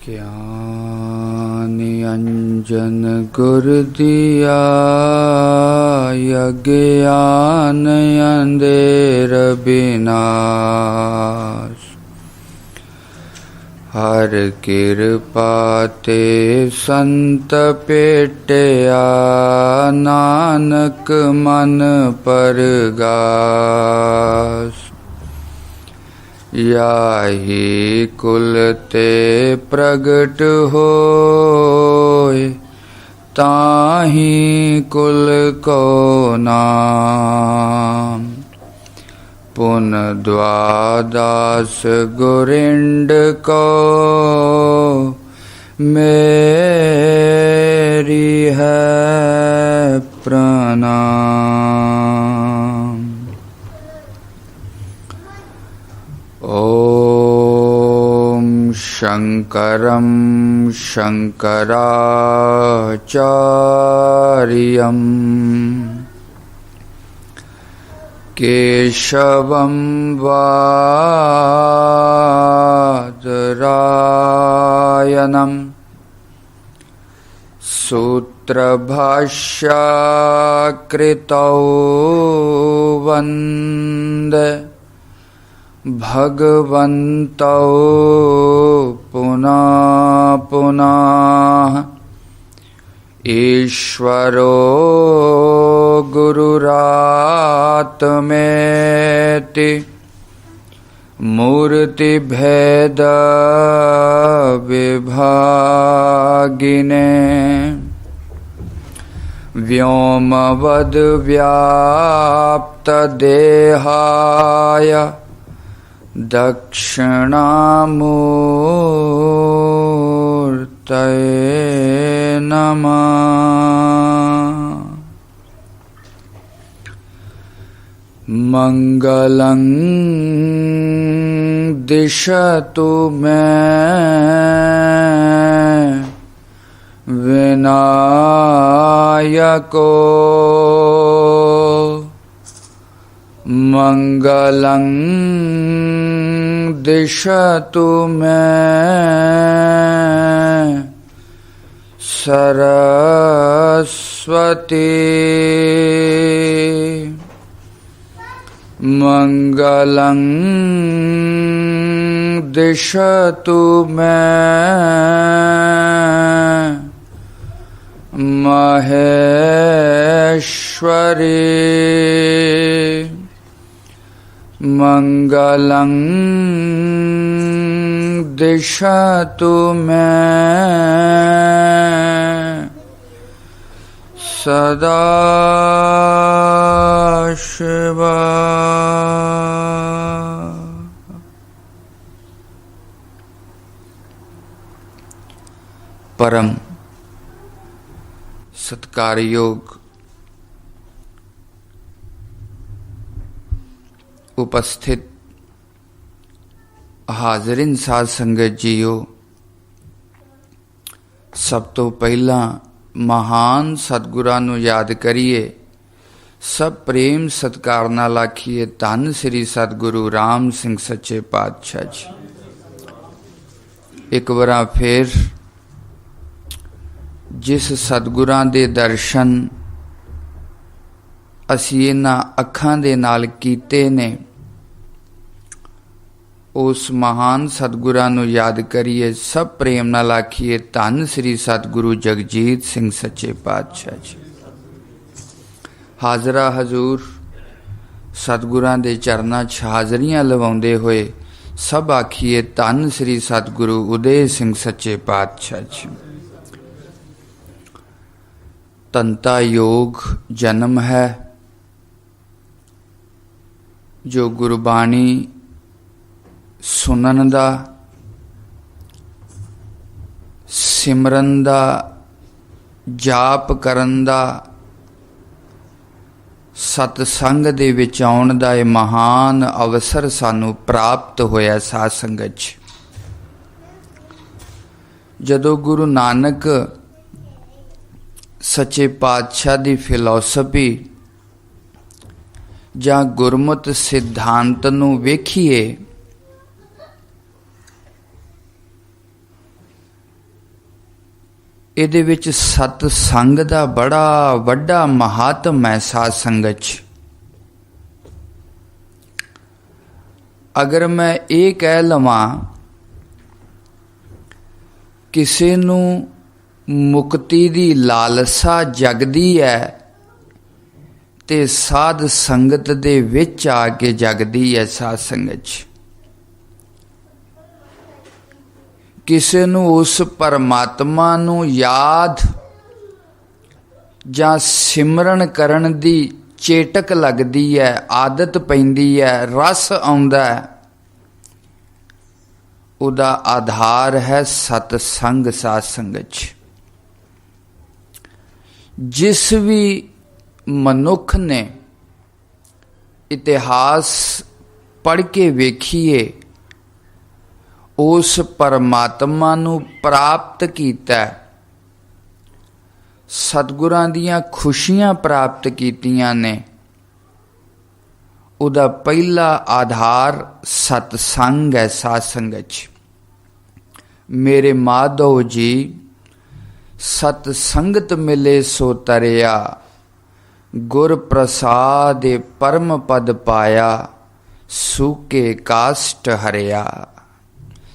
ज्ञान अंजन गुर दिया यज्ञान अंधेर विनाश। हर कृपा ते संत पेटिया नानक मन परगास। याहि कुल ते प्रगट होय ताहि कुल को नाम। पुन द्वादश गुरिंड को मेरी है प्रणाम। ओम शंकरं शंकराचार्यं केशवं बादरायणं सूत्रभाष्यकृतौ वन्दे भगवन्तौ पुनः पुनः। ईश्वरो गुरुरात्मेति मूर्तिभेद विभागिने। व्योमवद् व्याप्त देहाय दक्षिणामूर्तये नमः। मंगलं दिशतु मे विनायको। मंगलं दिशतु मे सरस्वती। मंगलं दिशतु मे महेश्वरी। मंगलं दिशतु मे सदाशिव। परम सत्कार योग उपस्थित हाजरीन साध संगत जीओ, सब तो पहला महान सतगुरां नूं याद करिए, सब प्रेम सत्कार नाल आखिए धन श्री सतगुरु राम सिंह सच्चे पातशाह जी। एक बार फिर जिस सतगुरां दे दर्शन असीं इन्हां अखां दे नाल कीते ने, उस महान सतगुरां नूं याद करिए, सब प्रेम नाल आखिए धन श्री सतगुरु जगजीत सिंह सच्चे पातशाह जी। हाजरा हजूर सतगुरां दे चरनां च हाजरियां लवाउंदे होए सब आखिए धन श्री सतगुरु उदय सिंह सच्चे पातशाह जी। तंता योग जन्म है जो गुरबाणी सुनन दा, सिमरन दा, जाप करन दा, सतसंग दे विच आउण दा ये महान अवसर सानू प्राप्त होया साध संगत च। जदों गुरु नानक सच्चे पातशाह दी फिलॉसफी ਜਾਂ ਗੁਰਮਤਿ ਸਿਧਾਂਤ ਨੂੰ ਵੇਖੀਏ ਇਹਦੇ ਵਿੱਚ ਸਤ ਸੰਗ ਦਾ ਬੜਾ ਵੱਡਾ ਮਹਾਤਮ ਹੈ। ਸਾਧ ਸੰਗਤ 'ਚ ਅਗਰ ਮੈਂ ਇਹ ਕਹਿ ਲਵਾਂ ਕਿਸੇ ਨੂੰ ਮੁਕਤੀ ਦੀ ਲਾਲਸਾ ਜਗਦੀ ਹੈ ਤੇ ਸਾਧ ਸੰਗਤ ਦੇ ਵਿੱਚ ਆ ਕੇ ਜਗਦੀ ਹੈ। ਸਾਧ ਸੰਗਤ 'ਚ ਕਿਸੇ ਨੂੰ ਉਸ ਪਰਮਾਤਮਾ ਨੂੰ ਯਾਦ ਜਾਂ ਸਿਮਰਨ ਕਰਨ ਦੀ ਚੇਟਕ ਲੱਗਦੀ ਹੈ, ਆਦਤ ਪੈਂਦੀ ਹੈ, ਰਸ ਆਉਂਦਾ ਹੈ, ਉਹਦਾ ਆਧਾਰ ਹੈ ਸਤ ਸੰਗ। ਸਾਧ ਸੰਗਤ 'ਚ ਜਿਸ ਵੀ ਮਨੁੱਖ ਨੇ ਇਤਿਹਾਸ ਪੜ੍ਹ ਕੇ ਵੇਖੀਏ ਉਸ ਪਰਮਾਤਮਾ ਨੂੰ ਪ੍ਰਾਪਤ ਕੀਤਾ, ਸਤਿਗੁਰਾਂ ਦੀਆਂ ਖੁਸ਼ੀਆਂ ਪ੍ਰਾਪਤ ਕੀਤੀਆਂ ਨੇ, ਉਹਦਾ ਪਹਿਲਾ ਆਧਾਰ ਸਤ ਸੰਗ ਹੈ। ਸਾਧ ਸੰਗਤ 'ਚ ਮੇਰੇ ਮਾਧੋ ਜੀ ਸਤ ਸੰਗਤ ਮਿਲੇ ਸੋ ਤਰਿਆ, ਗੁਰ ਪ੍ਰਸਾਦਿ ਪਰਮ ਪਦ ਪਾਇਆ, ਸੂਕੇ ਕਾਸ਼ਟ ਹਰਿਆ।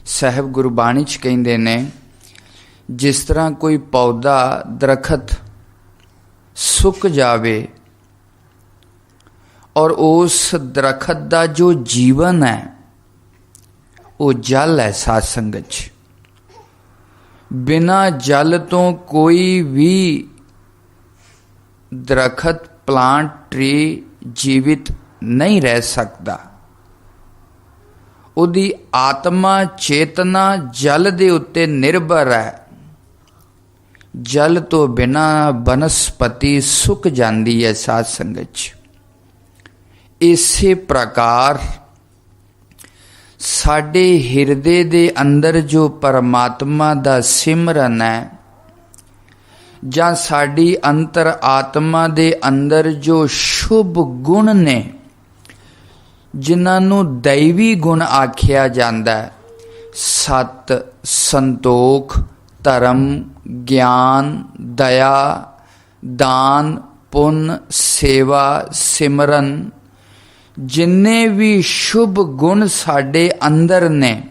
ਸਾਹਿਬ ਗੁਰਬਾਣੀ 'ਚ ਕਹਿੰਦੇ ਨੇ ਜਿਸ ਤਰ੍ਹਾਂ ਕੋਈ ਪੌਦਾ ਦਰਖਤ ਸੁੱਕ ਜਾਵੇ ਔਰ ਉਸ ਦਰਖਤ ਦਾ ਜੋ ਜੀਵਨ ਹੈ ਉਹ ਜਲ ਹੈ। ਸਾਧ ਸੰਗਤ 'ਚ ਬਿਨਾਂ ਜਲ ਤੋਂ ਕੋਈ ਵੀ ਦਰਖਤ ਪਲਾਂਟ ਟਰੀ ਜੀਵਿਤ ਨਹੀਂ ਰਹਿ ਸਕਦਾ। ਉਹਦੀ ਆਤਮਾ ਚੇਤਨਾ ਜਲ ਦੇ ਉੱਤੇ ਨਿਰਭਰ ਹੈ। ਜਲ ਤੋਂ ਬਿਨਾਂ ਬਨਸਪਤੀ ਸੁੱਕ ਜਾਂਦੀ ਹੈ। ਸਾਧ ਸੰਗਤ 'ਚ ਇਸੇ ਪ੍ਰਕਾਰ ਸਾਡੇ ਹਿਰਦੇ ਦੇ ਅੰਦਰ ਜੋ ਪਰਮਾਤਮਾ ਦਾ ਸਿਮਰਨ ਹੈ ਜਾਂ ਸਾਡੀ ਅੰਤਰ ਆਤਮਾ ਦੇ ਅੰਦਰ ਜੋ ਸ਼ੁਭ ਗੁਣ ਨੇ ਜਿਨ੍ਹਾਂ ਨੂੰ ਦੈਵੀ ਗੁਣ ਆਖਿਆ ਜਾਂਦਾ ਹੈ, ਸਤ, ਸੰਤੋਖ, ਧਰਮ, ਗਿਆਨ, ਦਇਆ, ਦਾਨ, ਪੁੰਨ, ਸੇਵਾ, ਸਿਮਰਨ, ਜਿੰਨੇ ਵੀ ਸ਼ੁਭ ਗੁਣ ਸਾਡੇ ਅੰਦਰ ਨੇ,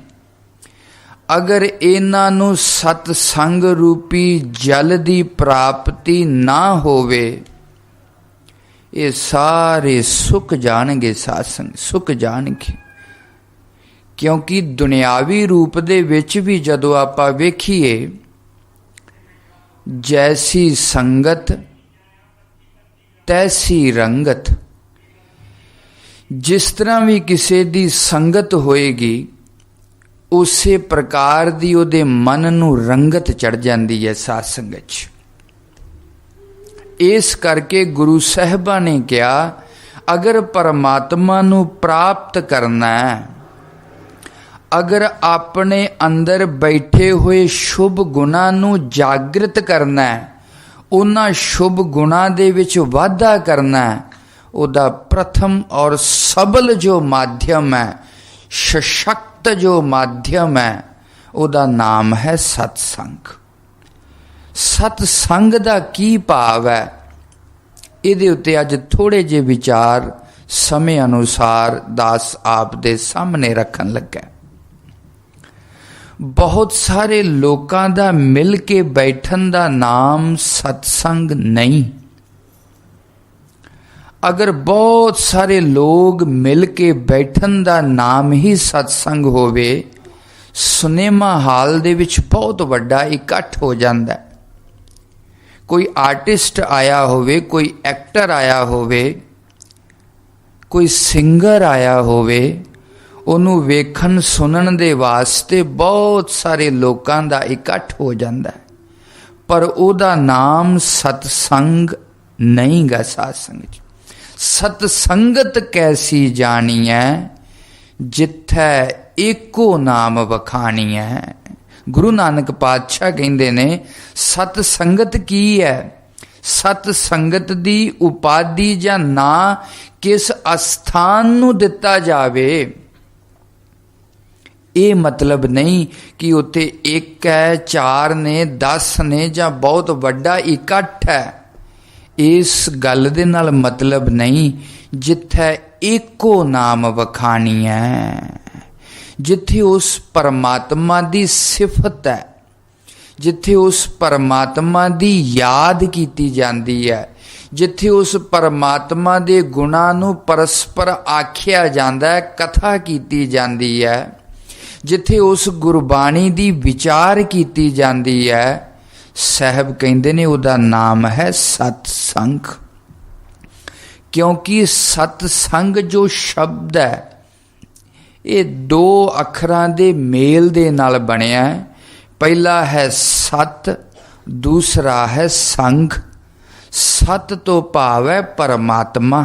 ਅਗਰ ਇਹਨਾਂ ਨੂੰ ਸਤ ਸੰਗ ਰੂਪੀ ਜਲ ਦੀ ਪ੍ਰਾਪਤੀ ਨਾ ਹੋਵੇ ਇਹ ਸਾਰੇ ਸੁੱਕ ਜਾਣਗੇ। ਸਾਧ ਸੰਗ ਸੁੱਕ ਜਾਣਗੇ, ਕਿਉਂਕਿ ਦੁਨਿਆਵੀ ਰੂਪ ਦੇ ਵਿੱਚ ਵੀ ਜਦੋਂ ਆਪਾਂ ਵੇਖੀਏ ਜੈਸੀ ਸੰਗਤ ਤੈਸੀ ਰੰਗਤ, ਜਿਸ ਤਰ੍ਹਾਂ ਵੀ ਕਿਸੇ ਦੀ ਸੰਗਤ ਹੋਏਗੀ ਉਸੇ ਪ੍ਰਕਾਰ ਦੀ ਉਹਦੇ ਮਨ ਨੂੰ ਰੰਗਤ ਚੜ ਜਾਂਦੀ ਹੈ। ਸਾਧ ਸੰਗਤ 'ਚ ਇਸ ਕਰਕੇ ਗੁਰੂ ਸਾਹਿਬਾਂ ਨੇ ਕਿਹਾ ਅਗਰ ਪਰਮਾਤਮਾ ਨੂੰ ਪ੍ਰਾਪਤ ਕਰਨਾ ਹੈ, ਅਗਰ ਆਪਣੇ ਅੰਦਰ ਬੈਠੇ ਹੋਏ ਸ਼ੁਭ ਗੁਣਾਂ ਨੂੰ ਜਾਗ੍ਰਿਤ ਕਰਨਾ ਹੈ, ਉਹਨਾਂ ਸ਼ੁਭ ਗੁਣਾਂ ਦੇ ਵਿੱਚ ਵਾਧਾ ਕਰਨਾ ਹੈ, ਉਹਦਾ ਪ੍ਰਥਮ ਔਰ ਸਬਲ ਜੋ ਮਾਧਿਅਮ ਹੈ, ਸਸ਼ਕਤ ਜੋ ਮਾਧਿਅਮ ਹੈ, ਉਹਦਾ ਨਾਮ ਹੈ ਸਤ ਸੰਗ। ਸਤ ਸੰਗ ਦਾ ਕੀ ਭਾਵ ਹੈ, ਇਹਦੇ ਉੱਤੇ ਅੱਜ ਥੋੜ੍ਹੇ ਜਿਹੇ ਵਿਚਾਰ ਸਮੇਂ ਅਨੁਸਾਰ ਦਾਸ ਆਪ ਦੇ ਸਾਹਮਣੇ ਰੱਖਣ ਲੱਗਾ। ਬਹੁਤ ਸਾਰੇ ਲੋਕਾਂ ਦਾ ਮਿਲ ਕੇ ਬੈਠਣ ਦਾ ਨਾਮ ਸਤਸੰਗ ਨਹੀਂ। ਅਗਰ ਬਹੁਤ ਸਾਰੇ ਲੋਕ ਮਿਲ ਕੇ ਬੈਠਣ ਦਾ ਨਾਮ ਹੀ ਸਤਸੰਗ ਹੋਵੇ, ਸਿਨੇਮਾ ਹਾਲ ਦੇ ਵਿੱਚ ਬਹੁਤ ਵੱਡਾ ਇਕੱਠ ਹੋ ਜਾਂਦਾ ਹੈ। ਕੋਈ ਆਰਟਿਸਟ ਆਇਆ ਹੋਵੇ, ਕੋਈ ਐਕਟਰ ਆਇਆ ਹੋਵੇ, ਕੋਈ ਸਿੰਗਰ ਆਇਆ ਹੋਵੇ, ਉਹਨੂੰ ਵੇਖਣ ਸੁਣਨ ਦੇ ਵਾਸਤੇ ਬਹੁਤ ਸਾਰੇ ਲੋਕਾਂ ਦਾ ਇਕੱਠ ਹੋ ਜਾਂਦਾ ਹੈ, ਪਰ ਉਹਦਾ ਨਾਮ ਸਤਸੰਗ ਨਹੀਂ ਗਾ। ਸਾਧ ਸੰਗਤ ਸਤ ਸੰਗਤ ਕੈਸੀ ਜਾਣੀ ਹੈ, ਜਿੱਥੈ ਏਕੋ ਨਾਮ ਵਖਾਣੀ ਹੈ। ਗੁਰੂ ਨਾਨਕ ਪਾਤਸ਼ਾਹ ਕਹਿੰਦੇ ਨੇ ਸਤ ਸੰਗਤ ਕੀ ਹੈ? ਸਤ ਸੰਗਤ ਦੀ ਉਪਾਧੀ ਜਾਂ ਨਾਂ ਕਿਸ ਅਸਥਾਨ ਨੂੰ ਦਿੱਤਾ ਜਾਵੇ, ये मतलब नहीं कि उत्ते एक है, चार ने, 10 ने, जां बहुत वड्डा इकट्ठ है। इस गल दे नाल मतलब नहीं जिथे एको नाम वखानी है, जिथे उस परमात्मा दी सिफत है, जिथे उस परमात्मा दी याद कीती जाती है, जिथे उस परमात्मा दे गुणां नूं परस्पर आख्या जाता है, कथा कीती जाती है, जिथे उस गुरबाणी दी विचार कीती जाती है, साहब कहंदे ने उहदा नाम है सतसंग। क्योंकि सतसंग जो शब्द है ये 2 अखरां दे मेल दे नाल बनिया है। पहला है सत, दूसरा है संग। सत तो भाव है परमात्मा,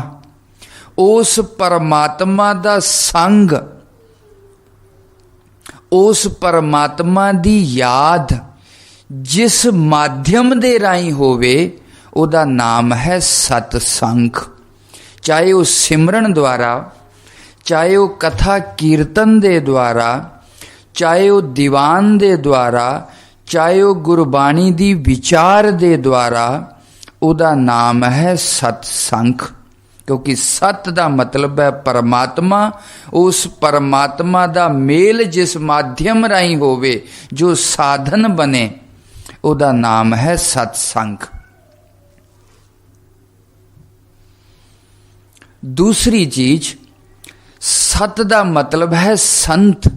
उस परमात्मा दा संग, उस परमात्मा दी याद जिस माध्यम दे राही होवे उहदा नाम है सतसंग। चाहे वह सिमरन द्वारा, चाहे वह कथा कीर्तन दे द्वारा, चाहे वह दीवान दे द्वारा, चाहे वह गुरबाणी दी विचार दे द्वारा, उहदा नाम है सतसंग। क्योंकि सत दा मतलब है परमात्मा, उस परमात्मा दा मेल जिस माध्यम राही होवे, जो साधन बने, उहदा नाम है सतसंग। दूसरी चीज, सत दा मतलब है संत,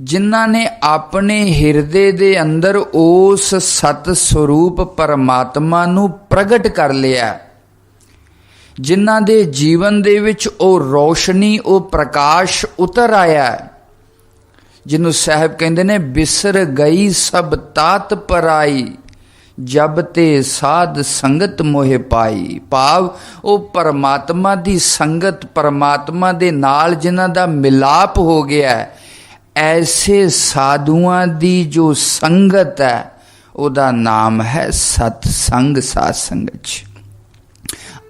जिन्हां ने अपने हिरदे दे अंदर उस सत स्वरूप परमात्मा नूं प्रगट कर लिया, जिन्हां दे जीवन दे विच ओ रोशनी, ओ प्रकाश उतर आया, जिन्हों साहब कहंदे ने बिसर गई सब तात पराई, जब ते साध संगत मोहे पाई। भाव ओ परमात्मा दी संगत, परमात्मा दे नाल जिन्हां दा मिलाप हो गया है, ऐसे साधुआं दी जो संगत है उहदा नाम है सतसंग। साध संगत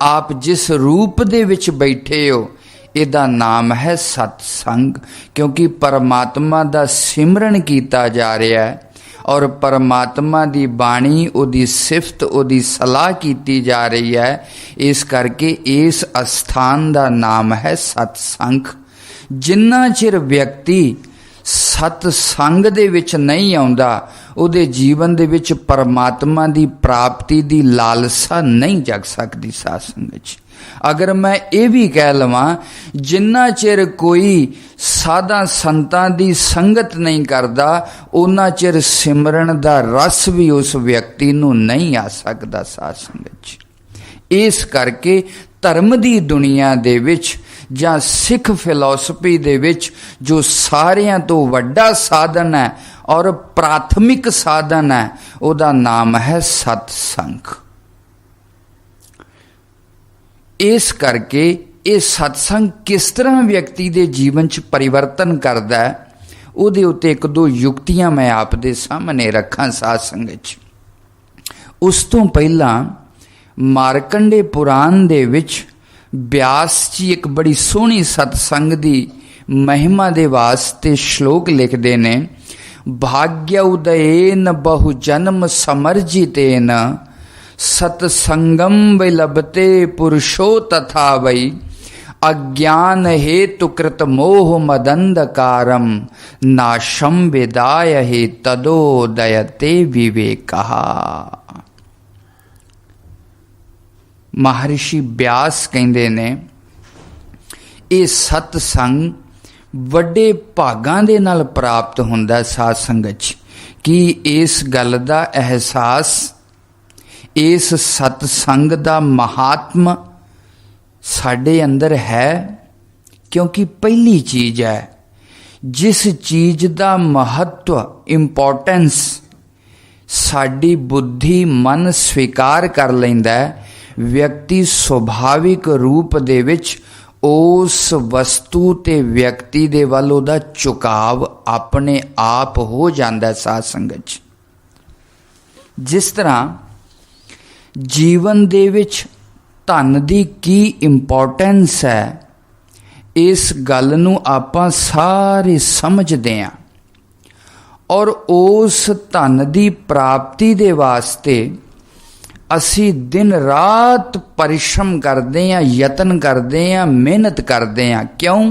आप जिस रूप दे विच बैठे हो, इहदा नाम है सतसंग। क्योंकि परमात्मा दा सिमरन कीता जा रहा है और परमात्मा दी बाणी, उहदी सिफत, उहदी सलाह कीती जा रही है। इस करके इस अस्थान दा नाम है सतसंग। जिन्ना चिर व्यक्ति सतसंग दे विच नहीं आउंदा, उहदे जीवन दे विच परमात्मा दी प्राप्ति दी लालसा नहीं जग सकदी। साध संगत अगर मैं ये भी कह लवां, जिन्ना चिर कोई साधा संतां दी संगत नहीं करदा, उन्ना चिर सिमरन दा रस भी उस व्यक्ति नूं नहीं आ सकदा। साध संगत इस करके धर्म दी दुनिया दे विच जां सिख फिलॉसफी दे विच जो सारियां तो वड्डा साधन है और प्राथमिक साधन है, उहदा नाम है सतसंग। इस करके ये सतसंग किस तरह व्यक्ति दे जीवन च परिवर्तन करता है, उहदे उत्ते एक दो युक्तियां मैं आप दे सामने रखां। साध संगत उस तो पहला मारकंडे पुराण दे विच ब्यास जी एक बड़ी सोहनी सतसंग दी महिमा दे वास्ते श्लोक लिखदे ने। भाग्य उदयेन बहु जन्म समर्जितेन सतसंगम विलभते पुरुषो तथा वै अज्ञान हेतु कृत मोह मदंधकारम नाशम विदाय हे तदोदयते विवेकः। महर्षि व्यास कहंदे ने ये सतसंग वड्डे भागां दे नाल प्राप्त हुंदा। साध संगत कि इस गल दा एहसास, इस सतसंग दा महात्म साडे अंदर है। क्योंकि पहली चीज है, जिस चीज दा महत्व, इंपॉर्टेंस साडी बुद्धि मन स्वीकार कर लैंदा है, व्यक्ति सुभाविक रूप दे विच उस वस्तु ते व्यक्ति दे वल उहदा झुकाव अपने आप हो जाता है। साध संगत जिस तरह जीवन दे विच धन दी की इंपॉर्टेंस है, इस गल नूं आपां सारे समझदे हां। और उस धन की प्राप्ति दे वास्ते असी दिन रात परिश्रम करते हैं, यतन करते हैं, मेहनत करते हैं। क्यों?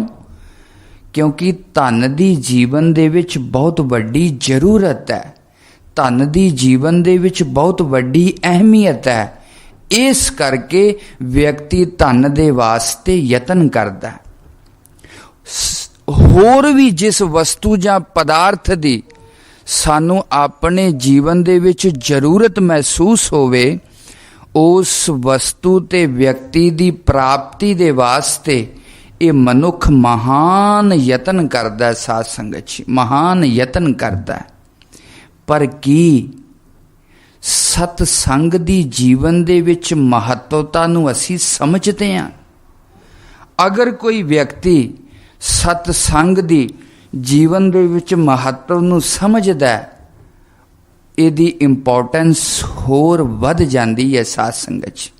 क्योंकि धन की जीवन दे विच बहुत वड्डी जरूरत है, धन की जीवन दे विच बहुत वड्डी अहमियत है। इस करके व्यक्ति धन दे वास्ते यतन करता है। होर भी जिस वस्तु या पदार्थ की सानू अपने जीवन दे विच जरूरत महसूस होवे, उस वस्तु ते व्यक्ति की प्राप्ति दे वास्ते ये मनुख महान यतन करता है। साध संगत जी, महान यतन करता है। पर की सतसंग दी जीवन दे विच महत्वता नूं असी समझते हैं? अगर कोई व्यक्ति सतसंग दी जीवन दे विच महत्व नूं समझदा है, इहदी इंपोर्टेंस होर वध जांदी है। साध संगत जी,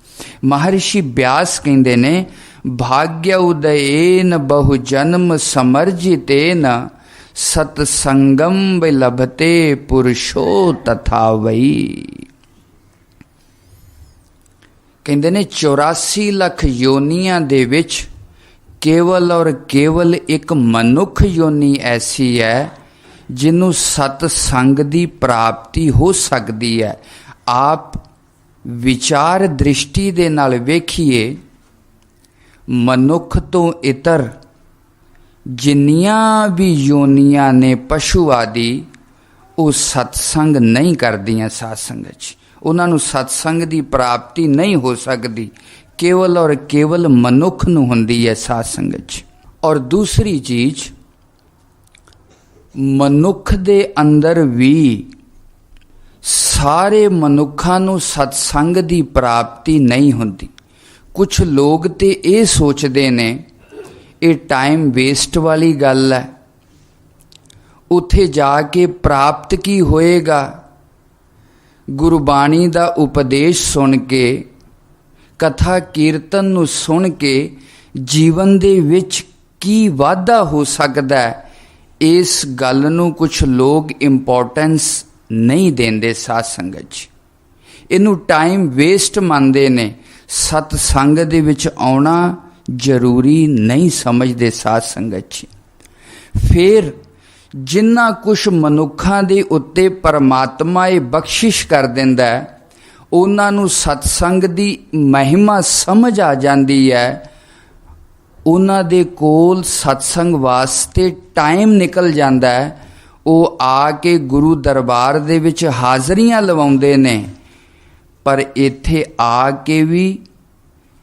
महर्षि व्यास कहंदे ने, भाग्य उदयेन बहु जन्म समर्जितेन सतसंगम विलभते पुरुषो तथा वही। कहंदे ने 84 लाख योनियां दे विच केवल और केवल एक मनुख योनि ऐसी है जिन्हों सतसंग की प्राप्ति हो सकती है। आप विचार दृष्टि दे नाल वेखिए, मनुख तो इतर जिन्नियां भी योनियां ने पशु आदि, वो सत्संग नहीं करदियां। साध संगत जी, उन्होंने सत्संग की प्राप्ति नहीं हो सकती, केवल और केवल मनुख नूं हुंदी है। साध संगत जी, और दूसरी चीज, मनुख दे अंदर भी सारे मनुखां नूं सत्संग की प्राप्ति नहीं हुंदी। कुछ लोग ते ये सोचते ने ये टाइम वेस्ट वाली गल है, उत्थे जाके प्राप्त की होएगा, गुरबाणी दा उपदेश सुन के, कथा कीर्तन नूं सुन के जीवन दे विच की वाधा हो सकता है, इस गल नूं कुछ लोग इंपोर्टेंस नहीं देंदे। साध संगत जी, इनू टाइम वेस्ट मानते ने, सतसंग दे विच आउणा जरूरी नहीं समझते। साध संगत जी, फिर जिन्ना कुछ मनुखां दे उत्ते परमात्मा ये बख्शिश कर दिंदा है, उन्हां नूं सतसंग दी महिमा समझ आ जाती है। उन्हां दे कोल सतसंग वास्ते टाइम निकल जाता है, वो आके गुरु दरबार दे विच हाज़रियां लवाउंदे ने, पर इत्थे आके भी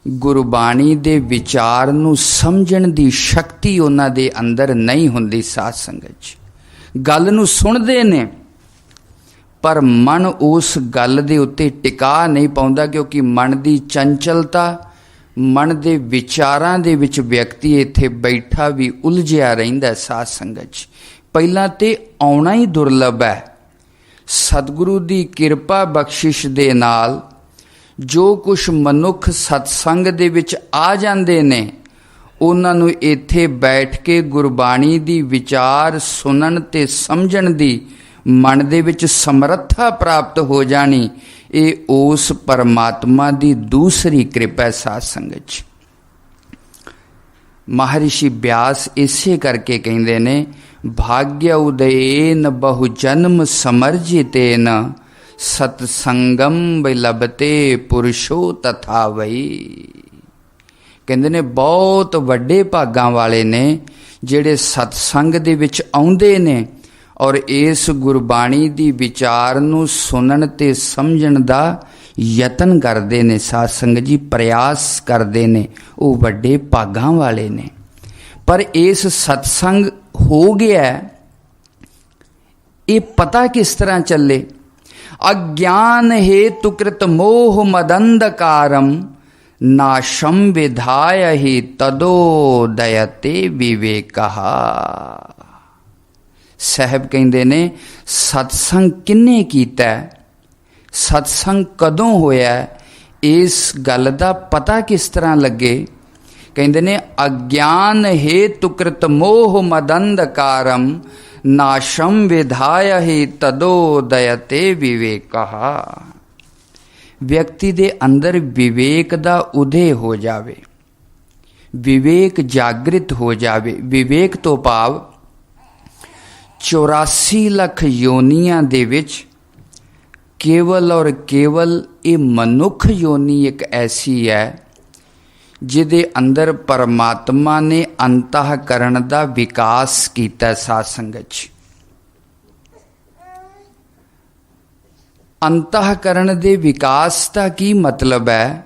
गुरबाणी दे विचार नूं समझण दी शक्ति उन्हां दे अंदर नहीं हुंदी। साध संगत जी, गल नूं सुणदे ने पर मन उस गल दे उत्ते टिका नहीं पाउंदा, क्योंकि मन दी चंचलता, मन दे विचारां दे विच व्यक्ति इत्थे बैठा भी उलझिया रहिंदा। साध संगत जी, पहलां ते आउणा ही दुर्लभ है। सतगुरु दी किरपा बख्शिश दे नाल जो कुछ मनुख सतसंग दे विच आ जांदे ने, उन्हां नूं इत्थे बैठ के गुरबाणी दी विचार सुनन ते समझण दी मन दे विच समर्था प्राप्त हो जानी, ये उस परमात्मा दी दूसरी कृपा है। साध संगत जी, महर्षि व्यास इसे करके कहंदे ने, भाग्य उदयेन बहु जन्म समर्जितेन सतसंगम विलभते पुरुषो तथा वही। कहंदे ने बहुत वड्डे भागां वाले ने जिहड़े सतसंग दे विच आउंदे ने और इस गुरबाणी दी विचार नूं सुनन ते समझण दा यतन करदे ने। साध संगत जी, प्रयास करदे ने, वो वड्डे भागां वाले ने। पर इस सतसंग हो गया, ये पता किस तरह चले? अज्ञान हेतु कृत मोह मदंधकारम नाशम विधाय ही तदोदयते विवेकहा। साहब कहंदे ने, सत्संग किन्ने कीता, सत्संग कदों होया, इस गल दा पता किस तरह लगे? कहंदे ने, अज्ञान हेतु कृत मोह मदंधकारम नाशम विधाय ही तदोदयते विवेकः। व्यक्ति दे अंदर विवेक दा उदय हो जावे, विवेक जागृत हो जावे। विवेक तो भाव 84 ਲੱਖ योनियां दे विच केवल और केवल ये मनुख योनि एक ऐसी है जिहदे अंदर परमात्मा ने अंतःकरण दा विकास कीता। साध संगत च अंतःकरण दे विकास का की मतलब है?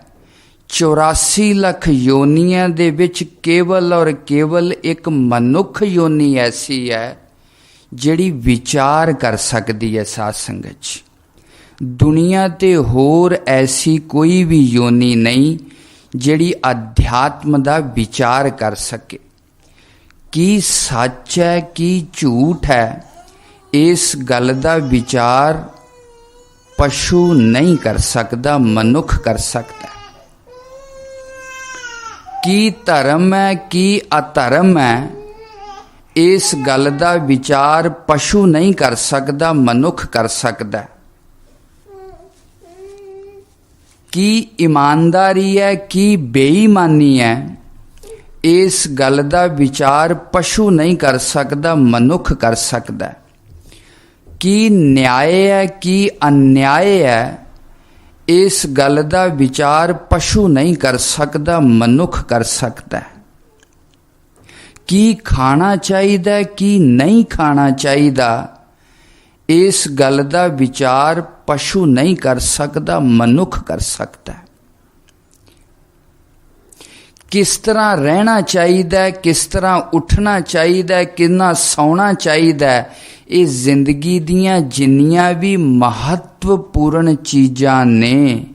84 ਲੱਖ योनियां दे विच केवल और केवल एक मनुख योनि ऐसी है जिहड़ी विचार कर सकती है। साध संगत च दुनिया ते होर ऐसी कोई भी योनि नहीं जिहड़ी अध्यात्म दा विचार कर सके। की सच है की झूठ है, इस गल दा विचार पशु नहीं कर सकता, मनुख कर सकता है। की धर्म है की अधर्म है, इस गल दा विचार पशु नहीं कर सकता, मनुख कर सकता है। की ईमानदारी है की बेईमानी है, इस गल दा विचार पशु नहीं कर सकता, मनुख कर सकता है। की न्याय है की अन्याय है, इस गल दा विचार पशु नहीं कर सकता, मनुख कर सकता है। की खाना चाहिए की नहीं खाना चाहिए, इस गल दा विचार पशु नहीं कर सकता, मनुख कर सकता है। किस तरह रहना चाहिए, किस तरह उठना चाहिए, कितना सौना चाहिए, ये जिंदगी दियां जिन्नियां भी महत्वपूर्ण चीज़ां ने,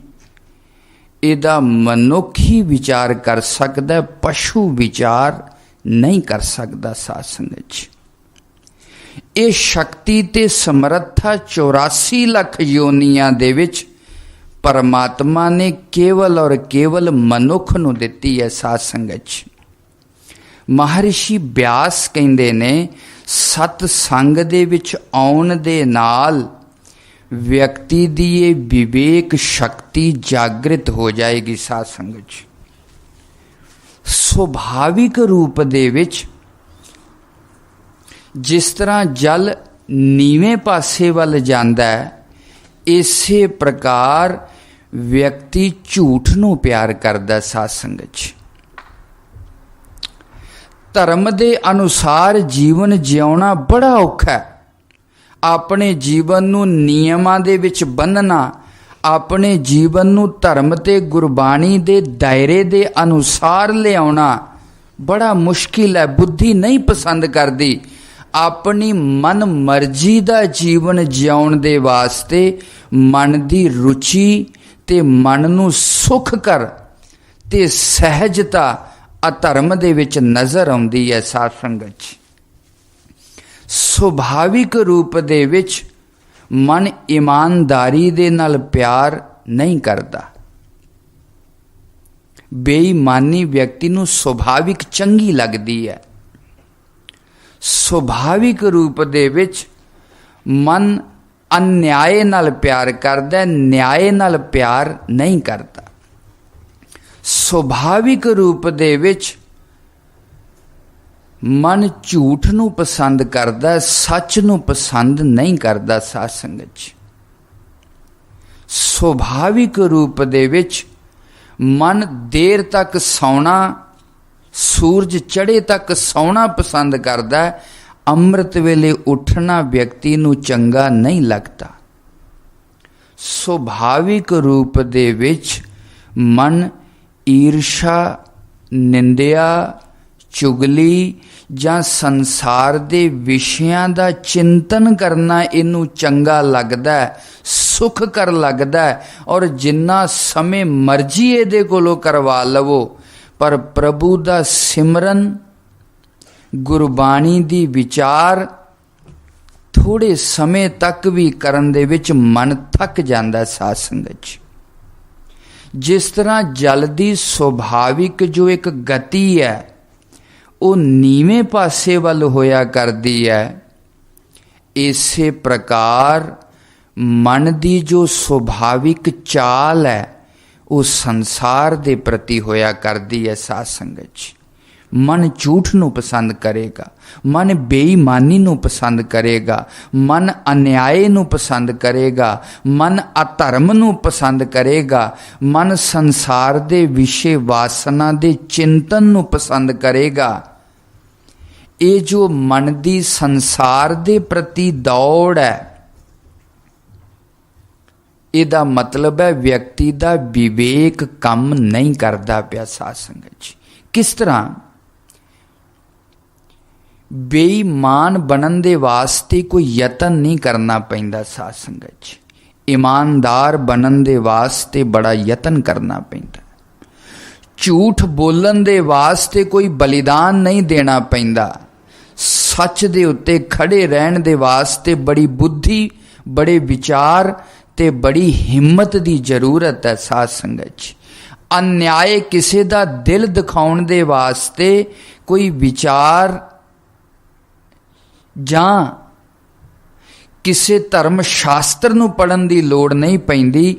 इहदा मनुख ही विचार कर सकता है, पशु विचार नहीं कर सकता। साध संगत ये शक्ति ते समर्था 84 ਲੱਖ योनियां दे विच परमात्मा ने केवल और केवल मनुख नूं दित्ती है। साध संगत महर्षि व्यास कहंदे ने सत संग दे विच आउण दे नाल व्यक्ति दी ये विवेक शक्ति जागृत हो जाएगी। साध संगत सुभाविक रूप दे विच जिस तरह जल नीवें पासे वल जांदा है, इसे प्रकार व्यक्ति झूठ नूं प्यार करदा। साध संगत धर्म दे अनुसार जीवन जिउणा बड़ा औखा है। अपने जीवन नूं नियमां दे विच बन्नना, अपने जीवन नूं धर्म ते गुरबाणी दे दायरे दे अनुसार लियाउणा बड़ा मुश्किल है। बुद्धि नहीं पसंद करदी। अपनी मन मर्जी दा जीवन जिउण दे वास्ते मन दी रुचि ते मन नूं सुख कर ते सहजता अधर्म दे विच नज़र आउंदी है। साध संगत सुभाविक रूप दे विच मन ईमानदारी दे नाल प्यार नहीं करता। बेईमानी व्यक्ति नूं सुभाविक चंगी लगदी है। सुभाविक रूप दे विच मन अन्याय नाल प्यार करदा, न्याय नाल प्यार नहीं करता। सुभाविक रूप दे विच मन झूठ नूं पसंद करदा, सच नूं पसंद नहीं करदा। साध संगत सुभाविक रूप दे विच मन देर तक सौना, सूरज चढ़े तक सौना पसंद करदा है। अमृत वेले उठना व्यक्ति नूं चंगा नहीं लगता। सुभाविक रूप दे विच मन ईर्षा, निंदिया, चुगली जां संसार दे विषयां दा चिंतन करना इनू चंगा लगदा है, सुख कर लगदा है। और जिन्ना समय मर्जी इहदे कोलों करवा लवो, पर प्रभु दा सिमरन, गुरबाणी दी विचार थोड़े समय तक भी करन दे विच मन थक जांदा। साध संगत जिस तरह जल दी सुभाविक जो एक गति है वो नीवें पासे वल होया करदी है, इसे प्रकार मन की जो सुभाविक चाल है वो संसार के प्रति होया करती है। साध संगत जी, मन झूठ नूं पसंद करेगा, मन बेईमानी नूं पसंद करेगा, मन अन्याय नूं पसंद करेगा, मन अधर्म नूं पसंद करेगा, मन संसार दे विषय वासना दे चिंतन नूं पसंद करेगा। ये जो मन दी संसार दे प्रति दौड़ है, इहदा मतलब है व्यक्ति दा विवेक काम नहीं करता पिया। साध संगत जी, किस तरह बेईमान बनन दे वास्ते कोई यतन नहीं करना पैंदा। साध संगत जी, ईमानदार बनन दे वास्ते बड़ा यतन करना पैंदा। झूठ बोलन दे वास्ते कोई बलिदान नहीं देना पैंदा। सच दे उत्ते खड़े रहन दे वास्ते बड़ी बुद्धि, बड़े विचार ते बड़ी हिम्मत दी जरूरत है। साध संगत जी, अन्याय किसे दा दिल दिखाउण दे वास्ते कोई विचार जां किसे धर्म शास्त्र नूं पढ़न दी लोड़ नहीं पैंदी।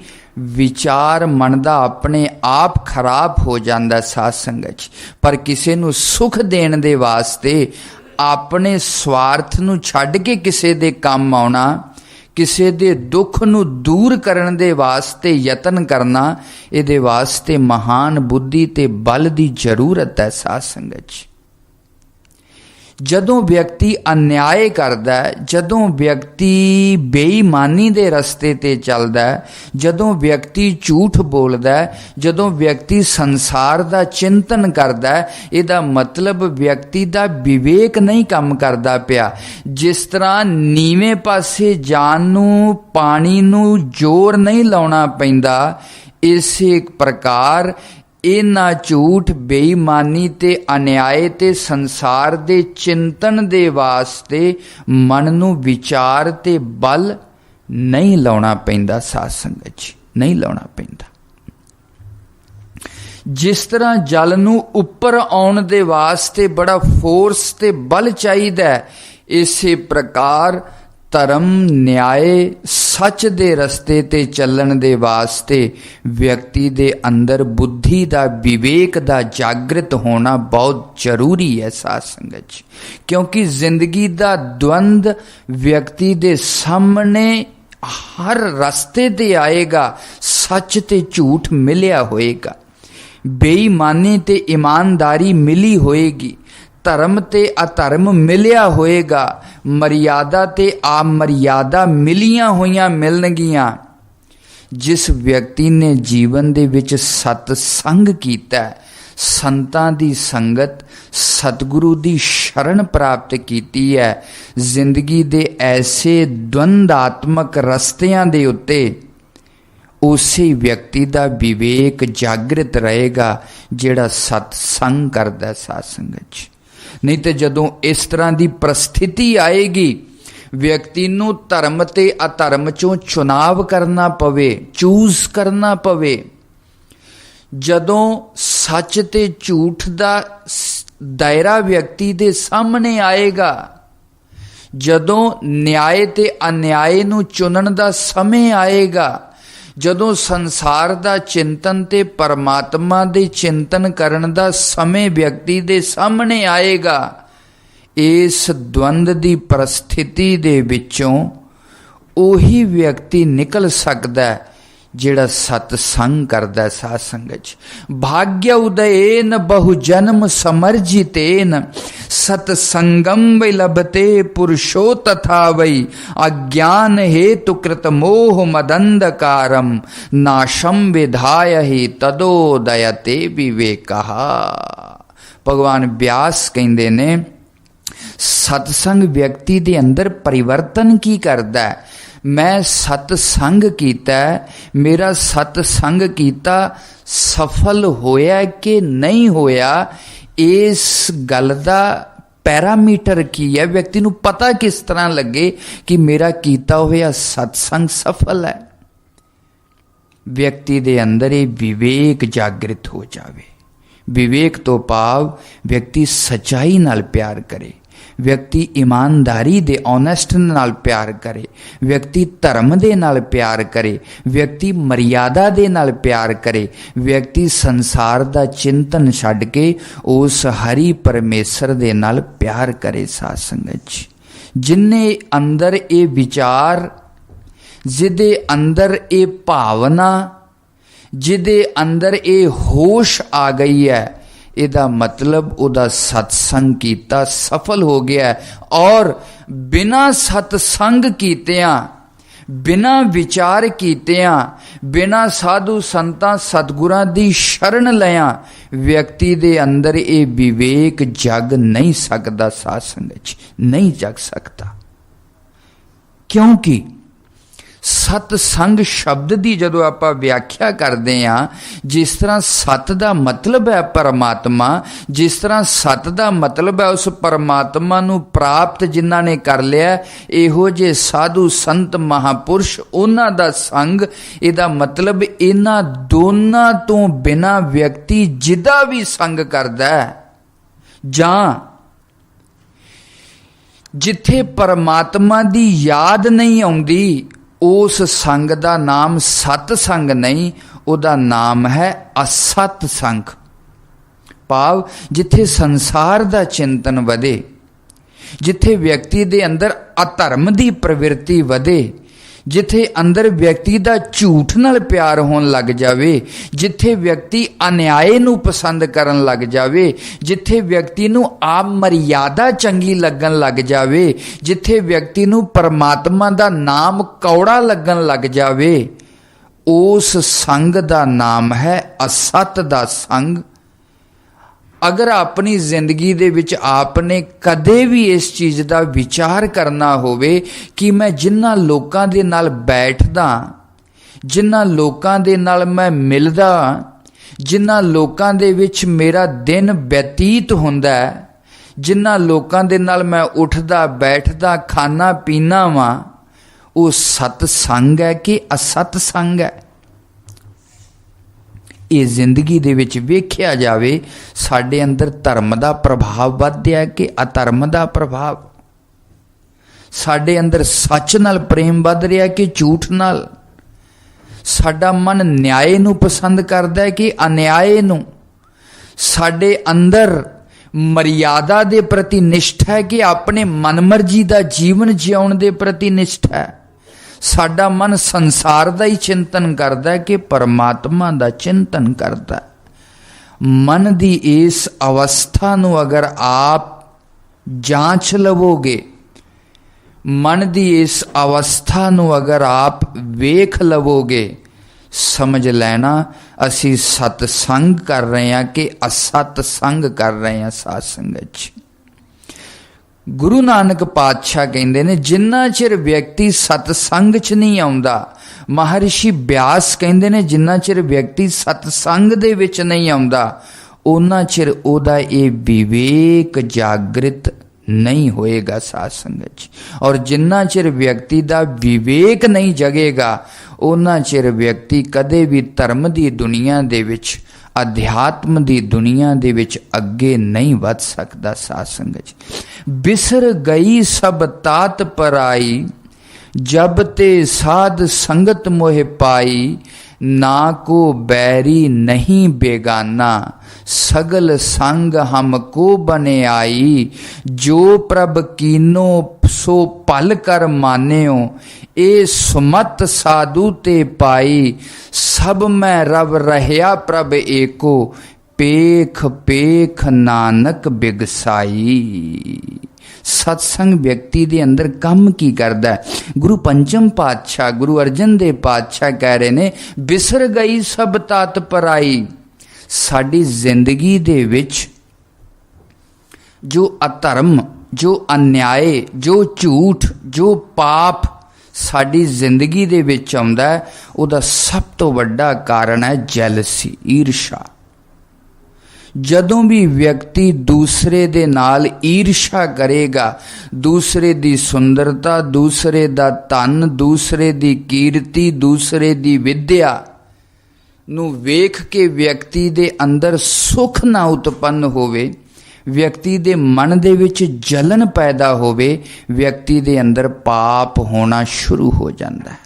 विचार मन दा अपने आप खराब हो जांदा। साध संगत जी, पर किसे नूं सुख देण दे वास्ते अपने स्वार्थ नूं छड्ड के किसे दे काम आउणा, किसे दे दुख नूं दूर करन दे वास्ते यतन करना, इहदे वास्ते महान बुद्धि ते बल दी जरूरत है। साध संगत जी, जदों व्यक्ति अन्याय करदा है, जदों व्यक्ति बेईमानी दे रस्ते ते चलदा है, जदों व्यक्ति झूठ बोलदा है, जदों व्यक्ति संसार दा चिंतन करदा है, इहदा मतलब व्यक्ति दा विवेक नहीं काम करदा पिया। जिस तरह नीवें पासे जान नूं पानी नूं जोर नहीं लाउणा पैंदा, इसे प्रकार इन्हां झूठ बेईमानी ते अन्याय ते संसार दे चिंतन दे वास्ते मन नूं विचार ते बल नहीं लाउणा पैंदा। साध संगत जी, नहीं लाउणा पैंदा। जिस तरह जल नूं उपर आउण दे वास्ते बड़ा फोर्स ते बल चाहिदा, इसे प्रकार धर्म न्याय सच दे रस्ते ते चलण दे वास्ते व्यक्ति दे अंदर बुद्धि दा विवेक दा जागृत होना बहुत जरूरी है। साध संगत जी, क्योंकि जिंदगी दा द्वंद व्यक्ति दे सामने हर रस्ते ते आएगा। सच ते झूठ मिलिया होएगा, बेईमानी ते ईमानदारी मिली होएगी, धर्म ते अधर्म मिलिया होएगा, मर्यादा ते अमर्यादा मिलियां होइयां मिलणगियां। जिस व्यक्ति ने जीवन दे विच सतसंग कीता, संतां दी संगत, सतगुरु दी शरण प्राप्त कीती है, जिंदगी दे ऐसे द्वंदात्मक रस्तियां दे उत्ते उसी व्यक्ति दा विवेक जागृत रहेगा जिहड़ा सतसंग करदा। साध संगत जी, नहीं तो जदों इस तरह की परिस्थिति आएगी, व्यक्ति नूं धर्म ते अधर्म चों चुनाव करना पवे, चूज करना पवे। जदों सच ते झूठ दा दायरा व्यक्ति दे सामने आएगा, जदों न्याय ते अन्याय नूं चुनण दा समय आएगा, जदों संसार दा चिंतन ते परमात्मा दे चिंतन करन दा समय व्यक्ति दे सामने आएगा, इस द्वंद दी परिस्थिति दे विचों ओही व्यक्ति निकल सकदा है जिहड़ा सतसंग करदा। साध संगत जी, भाग्य उदयेन बहु जन्म समर्जितेन सतसंगम वै लभते पुरुषो तथा वै अज्ञान हेतु कृत मोह मदंधकारम नाशम विधाय ही तदोदयते विवेकः। भगवान व्यास कहंदे ने सतसंग व्यक्ति दे अंदर परिवर्तन की करदा है। मैं सतसंग कीता, मेरा सतसंग कीता सफल होया कि नहीं होया, इस गल दा पैरामीटर की है। व्यक्ति नूं पता किस तरह लगे कि मेरा कीता होया सतसंग सफल है। व्यक्ति दे अंदर ये विवेक जागृत हो जावे। विवेक तो भाव व्यक्ति सच्चाई नाल प्यार करे, व्यक्ति ईमानदारी दे ऑनेस्ट नाल प्यार करे, व्यक्ति धर्म दे नाल प्यार करे, व्यक्ति मर्यादा दे नाल प्यार करे, व्यक्ति संसार दा चिंतन छड्ड के उस हरि परमेश्वर दे नाल प्यार करे। साध संगत जी, जिन्ने अंदर ये विचार, जिदे अंदर ये भावना, जिदे अंदर ये होश आ गई है, इहदा मतलब उहदा सत्संग कीता सफल हो गया है। और बिना सत्संग कीतियां, बिना विचार कीतियां, बिना साधु संतां सतगुरां दी शरण लिया व्यक्ति दे अंदर ये विवेक जग नहीं सकदा। साध संगत नहीं जग सकता, क्योंकि सतसंग शब्द की जदों आप व्याख्या करते हैं, जिस तरह सत का मतलब है परमात्मा, जिस तरह सत का मतलब है उस परमात्मा नू प्राप्त जिन्हां ने कर लिया, इहो जे साधु संत महापुरुष उन्हां दा संग, इहदा मतलब इन्हां दोनां तो बिना व्यक्ति जिदा भी संग करदा है, जां जिथे परमात्मा दी याद नहीं आउंदी, उस संग का नाम सतसंग नहीं, उदा नाम है असत संग। भाव जिथे संसार का चिंतन वधे, जिथे व्यक्ति दे अंदर अधर्म की प्रवृत्ति वधे, जिथे अंदर व्यक्ति का झूठ नाल प्यार होन लग जावे, जिथे व्यक्ति अन्याय नू पसंद करन लग जावे, जिथे व्यक्ति नू आप मर्यादा चंगी लगन लग जावे, जिथे व्यक्ति नू परमात्मा दा नाम कौड़ा लगन लग जावे, उस संग दा नाम है असत दा संग। अगर अपनी जिंदगी दे विच आपने कदे भी इस चीज़ का विचार करना होवे कि मैं जिन्हां लोकां दे नाल बैठदा, जिन्हां लोकां दे नाल मैं मिलदा, जिन्हां लोकां दे विच मेरा दिन व्यतीत हुंदा है, जिन्हां लोकां दे नाल मैं उठदा बैठदा खाना पीना वां, वो सतसंग है कि असत संग है? ये जिंदगी दे विच वेख्या जावे, साडे अंदर धर्म का प्रभाव वधिया कि अधर्म का प्रभाव, साडे अंदर सच नाल प्रेम वध रहा कि झूठ नाल, साडा मन न्याय नू पसंद करदा है कि अन्याय नू, साडे अंदर मर्यादा दे प्रति निष्ठा है कि अपने मनमर्जी का जीवन जिउण दे प्रति निष्ठा है, साडा मन संसार का ही चिंतन करता है कि परमात्मा का चिंतन करता है। मन की इस अवस्था नू अगर आप जांच लवोगे, मन की इस अवस्था नू अगर आप वेख लवोगे, समझ लेना असी सतसंग कर रहे हैं कि असत संग कर रहे हैं। साध संगत जी, गुरु नानक पातशाह कहते ने जिन्ना चिर व्यक्ति सतसंग च नहीं आउंदा, महर्षि व्यास कहते ने जिन्ना चिर व्यक्ति सतसंग दे विच नहीं आउंदा, उन्ना चिर ओदा ये विवेक जागृत नहीं होएगा। साध संगत जी, और जिन्ना चिर व्यक्ति दा विवेक नहीं जगेगा, उन्ना चिर व्यक्ति कदे भी धर्म दी दुनिया दे विच, अध्यात्म दी दुनिया दे विच अगे नहीं वध सकदा। साध संगत जी, बिसर गई सब तात पराई, जब ते साध संगत मोह पाई, ना को बैरी नहीं बेगाना, सगल संग हमको बने आई, जो प्रभ कीनो सो पल कर मान्यो, ए सुमत साधु ते पाई, सब मैं रब रहया प्रभ एको, पेख पेख नानक बिगसाई। सत्संग व्यक्ति दे अंदर कम की करदा है? गुरु पंचम पातशाह गुरु अर्जन देव पातशाह कह रहे ने, बिसर गई सब तात पराई। साडी जिंदगी दे विच जो अधर्म, जो अन्याय, जो झूठ, जो पाप साडी जिंदगी दे विच आउंदा है, उहदा सब तो वड्डा कारण है जैलसी, ईर्षा। जदों भी व्यक्ति दूसरे दे नाल ईर्षा करेगा, दूसरे दी सुंदरता, दूसरे दा धन, दूसरे दी कीर्ति, दूसरे दी विद्या नू वेख के व्यक्ति दे अंदर सुख ना उत्पन्न होवे, ਵਿਅਕਤੀ ਦੇ ਮਨ ਦੇ ਵਿੱਚ ਜਲਨ ਪੈਦਾ ਹੋਵੇ, ਵਿਅਕਤੀ ਦੇ ਅੰਦਰ ਪਾਪ ਹੋਣਾ ਸ਼ੁਰੂ ਹੋ ਜਾਂਦਾ ਹੈ।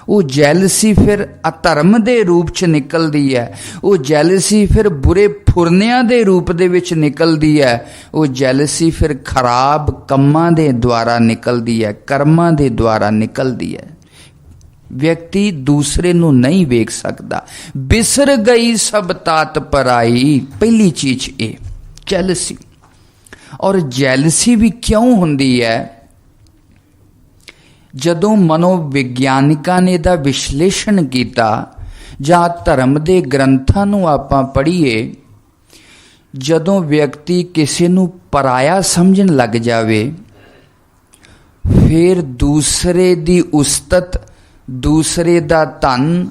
ਉਹ ਜੈਲਸੀ ਫਿਰ ਅਧਰਮ ਦੇ ਰੂਪ 'ਚ ਨਿਕਲਦੀ ਹੈ। ਉਹ ਜੈਲਸੀ ਫਿਰ ਬੁਰੇ ਫੁਰਨਿਆਂ ਦੇ ਰੂਪ ਦੇ ਵਿੱਚ ਨਿਕਲਦੀ ਹੈ। ਉਹ ਜੈਲਸੀ ਫਿਰ ਖਰਾਬ ਕੰਮਾਂ ਦੇ ਦੁਆਰਾ ਨਿਕਲਦੀ ਹੈ, ਕਰਮਾਂ ਦੇ ਦੁਆਰਾ ਨਿਕਲਦੀ ਹੈ। ਵਿਅਕਤੀ ਦੂਸਰੇ ਨੂੰ ਨਹੀਂ ਵੇਖ ਸਕਦਾ। ਬਿਸਰ ਗਈ ਸਭ ਤਾਤ ਪਰਾਈ, ਪਹਿਲੀ ਚੀਜ਼ ਇਹ ਜੈਲਸੀ। ਔਰ ਜੈਲਸੀ ਵੀ ਕਿਉਂ ਹੁੰਦੀ ਹੈ? ਜਦੋਂ ਮਨੋਵਿਗਿਆਨਿਕਾਂ ਨੇ ਇਹਦਾ ਵਿਸ਼ਲੇਸ਼ਣ ਕੀਤਾ ਜਾਂ ਧਰਮ ਦੇ ਗ੍ਰੰਥਾਂ ਨੂੰ ਆਪਾਂ ਪੜ੍ਹੀਏ, ਜਦੋਂ ਵਿਅਕਤੀ ਕਿਸੇ ਨੂੰ ਪਰਾਇਆ ਸਮਝਣ ਲੱਗ ਜਾਵੇ, ਫਿਰ ਦੂਸਰੇ ਦੀ ਉਸਤਤ, ਦੂਸਰੇ ਦਾ ਧਨ,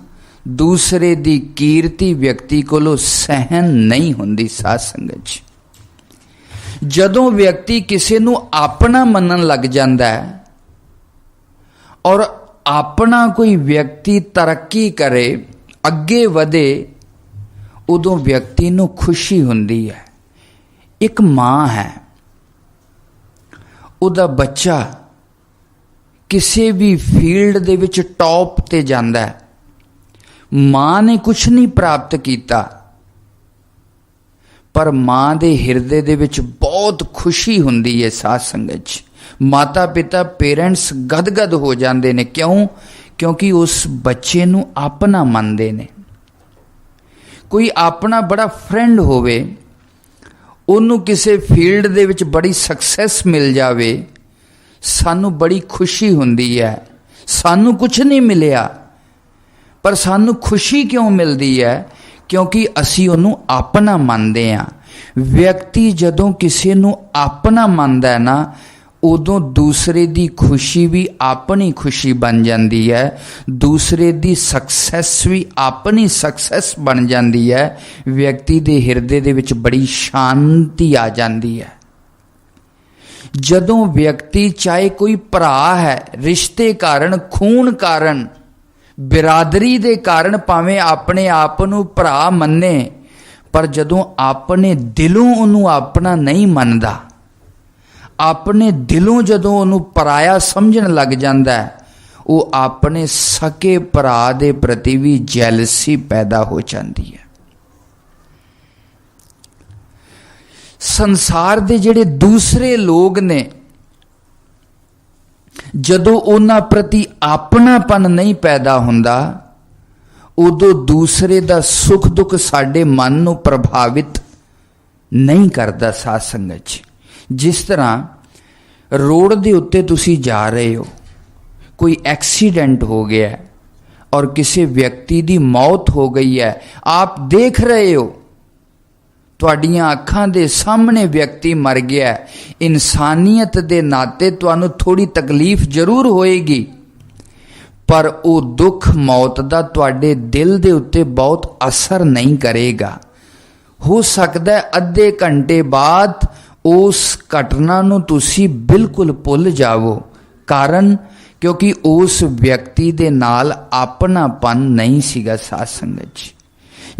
ਦੂਸਰੇ ਦੀ ਕੀਰਤੀ ਵਿਅਕਤੀ ਕੋਲੋਂ ਸਹਿਨ ਨਹੀਂ ਹੁੰਦੀ। ਸਾਧ ਸੰਗਤ ਜੀ, ਜਦੋਂ ਵਿਅਕਤੀ ਕਿਸੇ ਨੂੰ ਆਪਣਾ ਮੰਨਣ ਲੱਗ ਜਾਂਦਾ ਹੈ ਔਰ ਆਪਣਾ ਕੋਈ ਵਿਅਕਤੀ ਤਰੱਕੀ ਕਰੇ, ਅੱਗੇ ਵਧੇ, ਉਦੋਂ ਵਿਅਕਤੀ ਨੂੰ ਖੁਸ਼ੀ ਹੁੰਦੀ ਹੈ। ਇੱਕ ਮਾਂ ਹੈ, ਉਹਦਾ ਬੱਚਾ ਕਿਸੇ ਵੀ ਫੀਲਡ ਦੇ ਵਿੱਚ ਟੌਪ ਤੇ ਜਾਂਦਾ ਹੈ, ਮਾਂ ਨੇ ਕੁਛ ਨਹੀਂ ਪ੍ਰਾਪਤ ਕੀਤਾ, ਪਰ ਮਾਂ ਦੇ ਹਿਰਦੇ ਦੇ ਵਿੱਚ ਬਹੁਤ ਖੁਸ਼ੀ ਹੁੰਦੀ ਹੈ। ਸਾਧ ਸੰਗਤ ਜੀ, ਮਾਤਾ ਪਿਤਾ ਪੇਰੈਂਟਸ ਗਦਗਦ ਹੋ ਜਾਂਦੇ ਨੇ। ਕਿਉਂ? ਕਿਉਂਕਿ ਉਸ ਬੱਚੇ ਨੂੰ ਆਪਣਾ ਮੰਨਦੇ ਨੇ। ਕੋਈ ਆਪਣਾ ਬੜਾ ਫਰੈਂਡ ਹੋਵੇ, ਉਹਨੂੰ ਕਿਸੇ ਫੀਲਡ ਦੇ ਵਿੱਚ ਬੜੀ ਸਕਸੈਸ ਮਿਲ ਜਾਵੇ, ਸਾਨੂੰ ਬੜੀ ਖੁਸ਼ੀ ਹੁੰਦੀ ਹੈ। ਸਾਨੂੰ ਕੁਛ ਨਹੀਂ ਮਿਲਿਆ, ਪਰ ਸਾਨੂੰ ਖੁਸ਼ੀ ਕਿਉਂ ਮਿਲਦੀ ਹੈ? ਕਿਉਂਕਿ ਅਸੀਂ ਉਹਨੂੰ ਆਪਣਾ ਮੰਨਦੇ ਹਾਂ। ਵਿਅਕਤੀ ਜਦੋਂ ਕਿਸੇ ਨੂੰ ਆਪਣਾ ਮੰਨਦਾ ਹੈ ਨਾ, ਉਦੋਂ ਦੂਸਰੇ ਦੀ ਖੁਸ਼ੀ ਵੀ ਆਪਣੀ ਖੁਸ਼ੀ ਬਣ ਜਾਂਦੀ ਹੈ, ਦੂਸਰੇ ਦੀ ਸਕਸੈਸ ਵੀ ਆਪਣੀ ਸਕਸੈਸ ਬਣ ਜਾਂਦੀ ਹੈ। ਵਿਅਕਤੀ ਦੇ ਹਿਰਦੇ ਦੇ ਵਿੱਚ ਬੜੀ ਸ਼ਾਂਤੀ ਆ ਜਾਂਦੀ ਹੈ। ਜਦੋਂ ਵਿਅਕਤੀ, ਚਾਹੇ ਕੋਈ ਭਰਾ ਹੈ, ਰਿਸ਼ਤੇ ਕਾਰਨ, ਖੂਨ ਕਾਰਨ, ਬਿਰਾਦਰੀ ਦੇ ਕਾਰਨ ਭਾਵੇਂ ਆਪਣੇ ਆਪ ਨੂੰ ਭਰਾ ਮੰਨੇ, ਪਰ ਜਦੋਂ ਆਪਣੇ ਦਿਲੋਂ ਉਹਨੂੰ ਆਪਣਾ ਨਹੀਂ ਮੰਨਦਾ, ਆਪਣੇ ਦਿਲੋਂ ਜਦੋਂ ਉਹਨੂੰ ਪਰਾਇਆ ਸਮਝਣ ਲੱਗ ਜਾਂਦਾ ਹੈ, ਉਹ ਆਪਣੇ ਸਕੇ ਭਰਾ ਦੇ ਪ੍ਰਤੀ ਵੀ ਜੈਲਸੀ ਪੈਦਾ ਹੋ ਜਾਂਦੀ ਹੈ। ਸੰਸਾਰ ਦੇ ਜਿਹੜੇ ਦੂਸਰੇ ਲੋਕ ਨੇ, ਜਦੋਂ ਉਹਨਾਂ ਪ੍ਰਤੀ ਆਪਣਾਪਨ ਨਹੀਂ ਪੈਦਾ ਹੁੰਦਾ, ਉਦੋਂ ਦੂਸਰੇ ਦਾ ਸੁੱਖ ਦੁੱਖ ਸਾਡੇ ਮਨ ਨੂੰ ਪ੍ਰਭਾਵਿਤ ਨਹੀਂ ਕਰਦਾ। ਸਾਧ ਸੰਗਤ ਜੀ, ਜਿਸ ਤਰ੍ਹਾਂ ਰੋਡ ਦੇ ਉੱਤੇ ਤੁਸੀਂ ਜਾ ਰਹੇ ਹੋ, ਕੋਈ ਐਕਸੀਡੈਂਟ ਹੋ ਗਿਆ ਔਰ ਕਿਸੇ ਵਿਅਕਤੀ ਦੀ ਮੌਤ ਹੋ ਗਈ ਹੈ, ਆਪ ਦੇਖ ਰਹੇ ਹੋ, ਤੁਹਾਡੀਆਂ ਅੱਖਾਂ ਦੇ ਸਾਹਮਣੇ ਵਿਅਕਤੀ ਮਰ ਗਿਆ, ਇਨਸਾਨੀਅਤ ਦੇ ਨਾਤੇ ਤੁਹਾਨੂੰ ਥੋੜੀ ਤਕਲੀਫ ਜ਼ਰੂਰ ਹੋਏਗੀ, ਪਰ ਉਹ ਦੁੱਖ ਮੌਤ ਦਾ ਤੁਹਾਡੇ ਦਿਲ ਦੇ ਉੱਤੇ ਬਹੁਤ ਅਸਰ ਨਹੀਂ ਕਰੇਗਾ। ਹੋ ਸਕਦਾ ਹੈ ਅੱਧੇ ਘੰਟੇ ਬਾਅਦ ਉਸ ਘਟਨਾ ਨੂੰ ਤੁਸੀਂ ਬਿਲਕੁਲ ਭੁੱਲ ਜਾਵੋ। ਕਾਰਨ, ਕਿਉਂਕਿ ਉਸ ਵਿਅਕਤੀ ਦੇ ਨਾਲ ਆਪਣਾਪਨ ਨਹੀਂ ਸੀਗਾ। ਸਾਧ ਸੰਗਤ ਜੀ,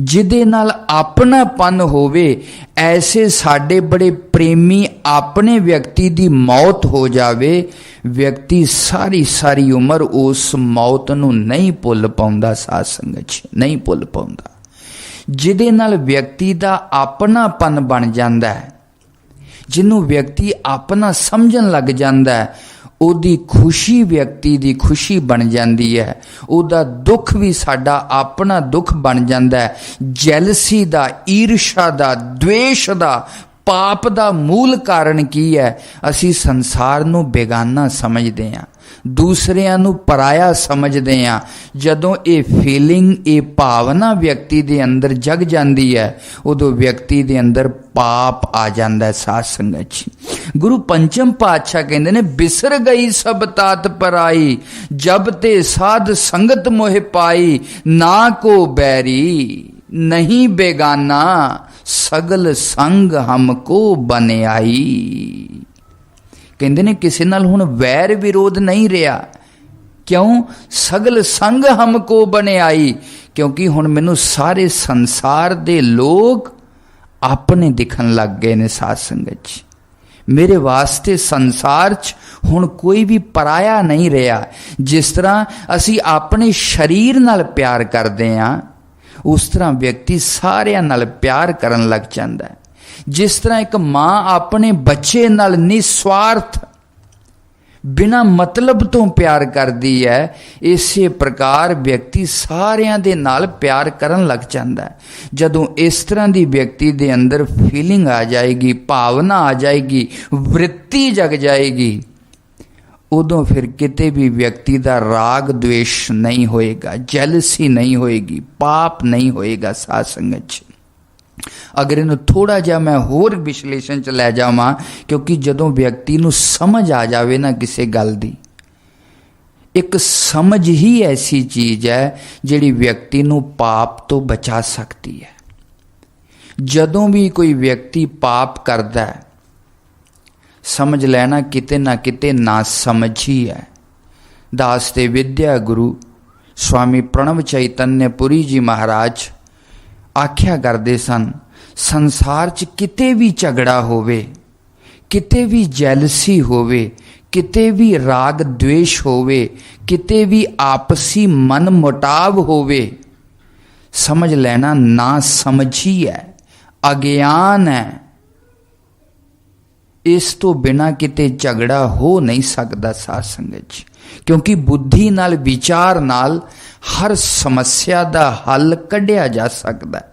ਜਿਹਦੇ ਨਾਲ ਆਪਣਾਪਨ ਹੋਵੇ, ਐਸੇ ਸਾਡੇ ਬੜੇ ਪ੍ਰੇਮੀ ਆਪਣੇ ਵਿਅਕਤੀ ਦੀ ਮੌਤ ਹੋ ਜਾਵੇ, ਵਿਅਕਤੀ ਸਾਰੀ ਸਾਰੀ ਉਮਰ ਉਸ ਮੌਤ ਨੂੰ ਨਹੀਂ ਭੁੱਲ ਪਾਉਂਦਾ। ਸਾਧ ਸੰਗਤ ਜੀ, ਨਹੀਂ ਭੁੱਲ ਪਾਉਂਦਾ। ਜਿਹਦੇ ਨਾਲ ਵਿਅਕਤੀ ਦਾ ਆਪਣਾਪਨ ਬਣ ਜਾਂਦਾ ਹੈ, ਜਿਹਨੂੰ ਵਿਅਕਤੀ ਆਪਣਾ ਸਮਝਣ ਲੱਗ ਜਾਂਦਾ ਹੈ, ਉਹਦੀ ਖੁਸ਼ੀ ਵਿਅਕਤੀ ਦੀ ਖੁਸ਼ੀ ਬਣ ਜਾਂਦੀ ਹੈ, ਉਹਦਾ ਦੁੱਖ ਵੀ ਸਾਡਾ ਆਪਣਾ ਦੁੱਖ ਬਣ ਜਾਂਦਾ ਹੈ। ਜੈਲਸੀ ਦਾ, ਈਰਸ਼ਾ ਦਾ, ਦਵੇਸ਼ ਦਾ, ਪਾਪ ਦਾ ਮੂਲ ਕਾਰਨ ਕੀ ਹੈ? ਅਸੀਂ ਸੰਸਾਰ ਨੂੰ ਬੇਗਾਨਾ ਸਮਝਦੇ ਹਾਂ, ਦੂਸਰਿਆਂ ਨੂੰ ਪਰਾਇਆ ਸਮਝਦੇ ਹਾਂ। ਜਦੋਂ ਇਹ ਫੀਲਿੰਗ, ਇਹ ਭਾਵਨਾ ਵਿਅਕਤੀ ਦੇ ਅੰਦਰ ਜਗ ਜਾਂਦੀ ਹੈ, ਉਦੋਂ ਵਿਅਕਤੀ ਦੇ ਅੰਦਰ ਪਾਪ ਆ ਜਾਂਦਾ ਹੈ। ਸਾਧ ਸੰਗਤ ਜੀ, ਗੁਰੂ ਪੰਚਮ ਪਾਤਸ਼ਾਹ ਕਹਿੰਦੇ ਨੇ, ਬਿਸਰ ਗਈ ਸਭ ਤਾਤ ਪਰਾਈ, ਜਬ ਤੇ ਸਾਧ ਸੰਗਤ ਮੋਹਿ ਪਾਈ, ਨਾ ਕੋ ਬੈਰੀ ਨਹੀਂ ਬੇਗਾਨਾ, ਸਗਲ ਸੰਗ ਹਮਕੋ ਬਨਿਆਈ। ਕਹਿੰਦੇ ਨੇ ਕਿਸੇ ਨਾਲ ਹੁਣ ਵੈਰ ਵਿਰੋਧ ਨਹੀਂ ਰਿਹਾ। ਕਿਉਂ? ਸਗਲ ਸੰਗ ਹਮਕੋ ਬਨਿਆਈ, ਕਿਉਂਕਿ ਹੁਣ ਮੈਨੂੰ ਸਾਰੇ ਸੰਸਾਰ ਦੇ ਲੋਕ अपने दिखन लग गए ने साध संगत जी। मेरे वास्ते संसार च हुण कोई भी पराया नहीं रहा। जिस तरह असी अपने शरीर नाल प्यार करते हैं, उस तरह व्यक्ति सारियां नाल प्यार करन लग जाता है। जिस तरह एक मां अपने बच्चे नाल निस्वार्थ बिना मतलब तो प्यार करती है, इसे प्रकार व्यक्ति सारियां दे नाल प्यार करन लग जाता है। जदों इस तरह की व्यक्ति दे अंदर फीलिंग आ जाएगी, भावना आ जाएगी, वृत्ति जग जाएगी, उदों फिर किते भी व्यक्ति का राग द्वेष नहीं होएगा, जैलसी नहीं होएगी, पाप नहीं होएगा। साध संगत जी, अगर इन्हूं थोड़ा जिहा मैं होर विश्लेषण च लै जावां, क्योंकि जदों व्यक्ति नूं समझ आ जावे ना किसी गल दी, एक समझ ही ऐसी चीज़ है जिहड़ी व्यक्ति नूं पाप तो बचा सकती है। जदों भी कोई व्यक्ति पाप करदा है, समझ लेना किते ना किते ना समझ ही है। दास ते विद्या गुरु स्वामी प्रणव चैतन्यपुरी जी महाराज आख्या करते सन, संसार च किते भी झगड़ा होवे, किते भी जैलसी होवे, किते भी राग द्वेष होवे, किते भी आपसी मन मुटाव होवे, समझ लेना ना समझी है, अज्ञान है। इस तो बिना किते झगड़ा हो नहीं सकता साध संगत जी, क्योंकि बुद्धि नाल विचार नाल हर समस्या दा हल कढ़िया जा सकता है।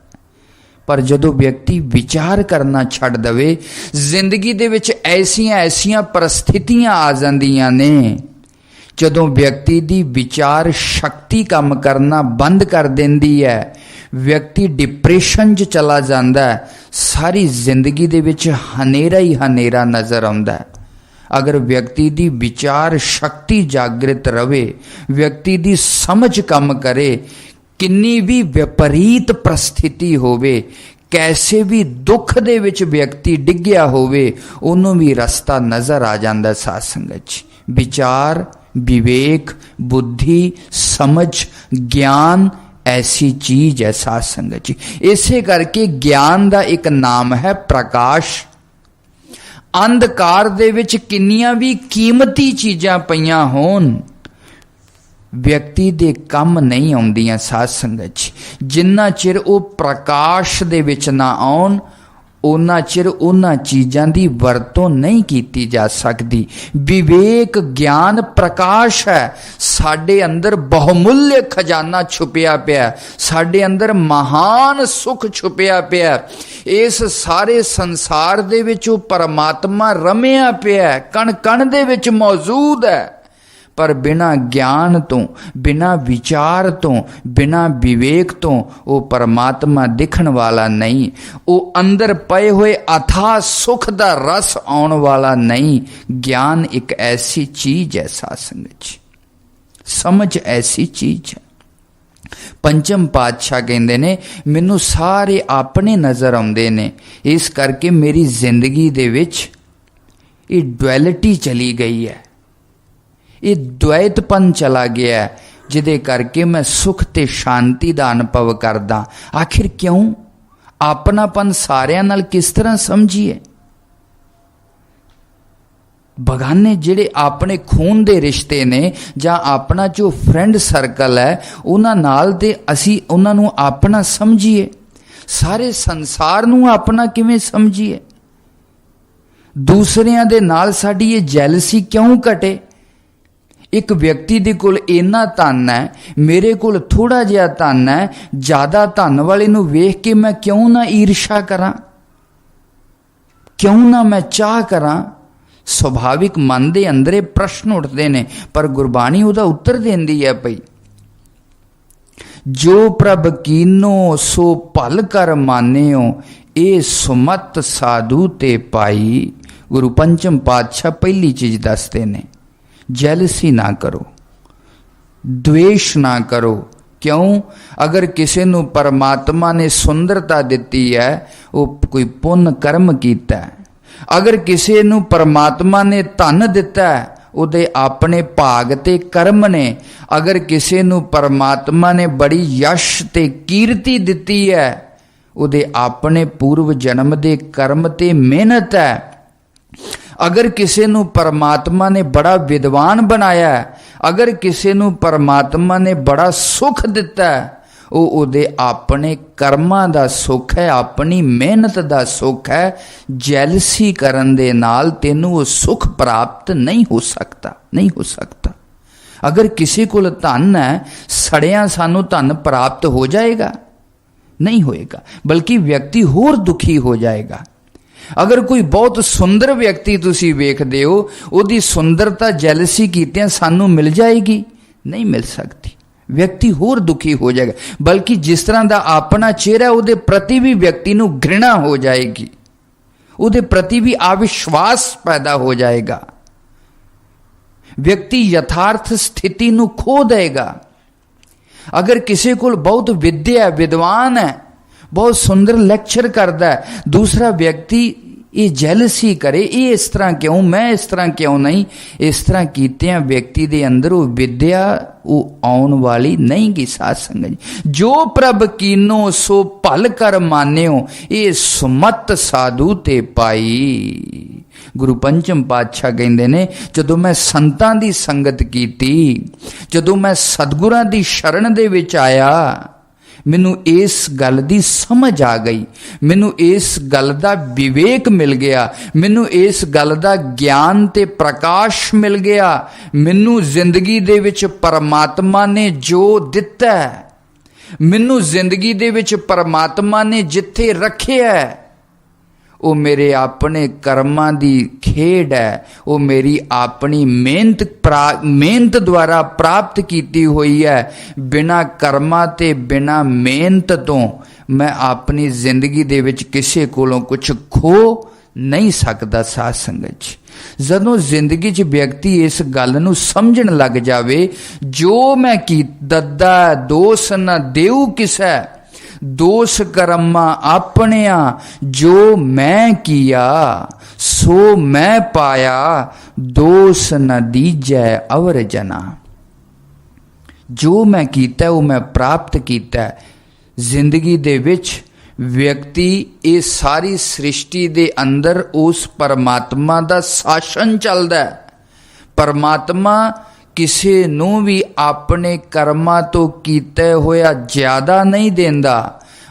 पर जदों व्यक्ति विचार करना छड्ड दवे, जिंदगी दे विच ऐसियां ऐसियां परिस्थितियां आ जांदियां ने, जदों व्यक्ति दी विचार शक्ति काम करना बंद कर देंदी है, व्यक्ति डिप्रेशन च चला जाता है, सारी जिंदगी दे विच हनेरा ही हनेरा नज़र आउंदा है। अगर व्यक्ति दी विचार शक्ति जागृत रवे, व्यक्ति दी समझ काम करे, किन्नी भी विपरीत परिस्थिति होवे, कैसे भी दुख दे विच व्यक्ति डिग्या होवे, उन्होंने भी रास्ता नज़र आ जाता। साध संगत जी, विचार, विवेक, बुद्धि, समझ, ज्ञान ऐसी चीज है साध संगत जी। इसे करके ज्ञान का एक नाम है प्रकाश। अंधकार दे विच किन्नियां भी कीमती चीज़ां पईयां होन, व्यक्ति दे कम नहीं आउंदियां साध संगत जी। जिन्ना चिर वो प्रकाश दे विच ना आउन, उन्ना चिर उन्हां चीज़ां दी वरतों नहीं कीती जा सकती। विवेक ज्ञान प्रकाश है, साडे अंदर बहुमूल्य खजाना छुपिया पिया, साडे अंदर महान सुख छुपिया पिया। इस सारे संसार दे विच परमात्मा रमिया पिया, कण कण दे विच मौजूद है। पर बिना ज्ञान तो, बिना विचार तो, बिना विवेक तो वो परमात्मा दिखण वाला नहीं, वो अंदर पए हुए अथाह सुख दा रस आउण वाला नहीं। ज्ञान एक ऐसी चीज है साध संगत जी, समझ ऐसी चीज है। पंचम पातशाह कहंदे ने, मैनू सारे अपने नज़र आउंदे ने, इस करके मेरी जिंदगी दे विच ये डुअलिटी चली गई है, ये द्वैतपन चला गया है, जिदे करके मैं सुख ते शांति का अनुभव करदा। आखिर क्यों? अपनापन सारियां नाल किस तरह समझिए? बगाने जिहड़े अपने खून दे रिश्ते ने, जां अपना जो फ्रेंड सर्कल है, उन्हां नाल ते असी उन्हां नूं अपना समझिए, सारे संसार नूं अपना किवें समझिए? दूसरियां दे नाल साडी ये जैलसी क्यों घटे? एक व्यक्ति दे कोल इन्ना धन है, मेरे कोल थोड़ा जिहा धन है, ज़्यादा धन वाले नूं वेख के मैं क्यों ना ईर्षा करां, क्यों ना मैं चाह करां? सुभाविक मन दे अंदरे प्रश्न उठते ने, पर गुरबाणी उहदा उत्तर देंदी है पई, जो प्रभ कीनो सो भल कर मानियो, ए सुमत साधु ते पाई। गुरु पंचम पातशाह पहली चीज दसते ने, जैलसी ना करो, द्वेष ना करो। क्यों? अगर किसी नूं परमात्मा ने सुंदरता दिती है, वो कोई पुण्य कर्म कीता है। अगर किसी नूं परमात्मा ने धन दिता है, उहदे अपने भाग ते कर्म ने। अगर किसी नूं परमात्मा ने बड़ी यश ते कीर्ति दिती है, ਉਹਦੇ ਆਪਣੇ पूर्व जन्म ਦੇ कर्म ਤੇ ਮਿਹਨਤ ਹੈ। अगर किसी ਨੂੰ परमात्मा ने बड़ा विद्वान बनाया है, अगर किसी ਨੂੰ परमात्मा ने बड़ा सुख दिता है, ਉਹ ਉਹਦੇ ਆਪਣੇ ਕਰਮਾਂ ਦਾ ਸੁੱਖ ਹੈ, ਆਪਣੀ ਮਿਹਨਤ ਦਾ ਸੁੱਖ ਹੈ। ਜੈਲਸੀ ਕਰਨ ਦੇ ਨਾਲ ਤੈਨੂੰ ਉਹ ਸੁੱਖ ਪ੍ਰਾਪਤ ਨਹੀਂ ਹੋ ਸਕਦਾ, ਨਹੀਂ ਹੋ ਸਕਦਾ। ਅਗਰ ਕਿਸੇ ਕੋਲ ਧਨ ਹੈ, ਸੜਿਆਂ ਸਾਨੂੰ ਧਨ ਪ੍ਰਾਪਤ ਹੋ ਜਾਏਗਾ? नहीं होएगा, बल्कि व्यक्ति होर दुखी हो जाएगा। अगर कोई बहुत सुंदर व्यक्ति तुसी वेखदे हो, उहदी सुंदरता जैलसी कीतियां सानू मिल जाएगी? नहीं मिल सकती। व्यक्ति होर दुखी हो जाएगा, बल्कि जिस तरह का अपना चेहरा उहदे प्रति भी व्यक्ति नू घृणा हो जाएगी, उहदे प्रति भी अविश्वास पैदा हो जाएगा। व्यक्ति यथार्थ स्थिति नू खो देगा। अगर किसी को बहुत विद्या है, विद्वान है, बहुत सुंदर लेक्चर करता है, दूसरा व्यक्ति ये जैलसी करे, ये इस तरह क्यों, मैं इस तरह क्यों नहीं, इस तरह कीते व्यक्ति दे अंदर वो विद्या वो आने वाली नहीं गी। साध संगत जी, जो प्रभ कीनो सो भल कर मान्यो, ये सुमत साधु ते पाई। गुरु पंचम पातशाह कहते ने, जदों मैं संतां दी संगत कीती, जदों मैं सतगुरां दी शरण दे विच आया, मैनू इस गल दी समझ आ गई, मैनू इस गल दा विवेक मिल गया, मैनू इस गल दा ज्ञान ते प्रकाश मिल गया। मैनू जिंदगी दे विच परमात्मा ने जो दिता है, मैनू जिंदगी दे विच परमात्मा ने जिथे रखिया है, वो मेरे अपने कर्मां दी खेड है, वो मेरी अपनी मेहनत द्वारा प्राप्त की हुई है। बिना कर्मां ते बिना मेहनत तो मैं अपनी जिंदगी दे विच किसी कोलों कुछ खो नहीं सकता। साध संगत जी, जदों जिंदगी च व्यक्ति इस गल नूं समझण लग जावे, जो मैं की दद्दा दोष न देऊ किसै, दोष कर्मा अपनिया, जो मैं किया सो मैं पाया, दोष न दीजै अवर जना। जो मैं कीता वो मैं प्राप्त कीता। जिंदगी दे विच व्यक्ति ये सारी सृष्टि दे अंदर उस परमात्मा दा शासन चलदा है। परमात्मा किसी नू भी अपने कर्मां तो कीते होया ज्यादा नहीं देंदा,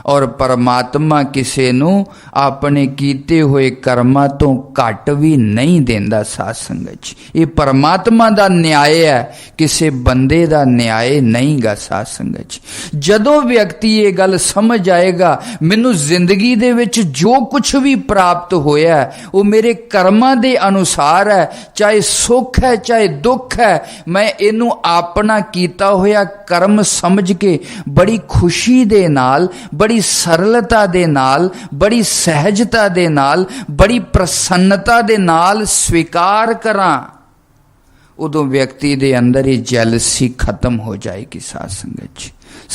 और परमात्मा किसी नू अपने कीते हुए कर्मां तो घट भी नहीं देंदा। साध संगत जी, ये परमात्मा दा न्याय है, किसी बंदे दा न्याय नहीं गा। साध संगत जी, जदों व्यक्ति ये गल समझ आएगा, मैनू जिंदगी दे विच जो कुछ भी प्राप्त होया है वो मेरे कर्मां दे अनुसार है, चाहे सुख है चाहे दुख है, मैं इनू अपना कीता होया कर्म समझ के बड़ी खुशी दे नाल, बड़ी सरलता दे नाल, बड़ी सहजता दे नाल, बड़ी प्रसन्नता दे नाल स्वीकार करां, उदों व्यक्ति दे अंदर ही जैलसी खत्म हो जाएगी। साध संगत जी,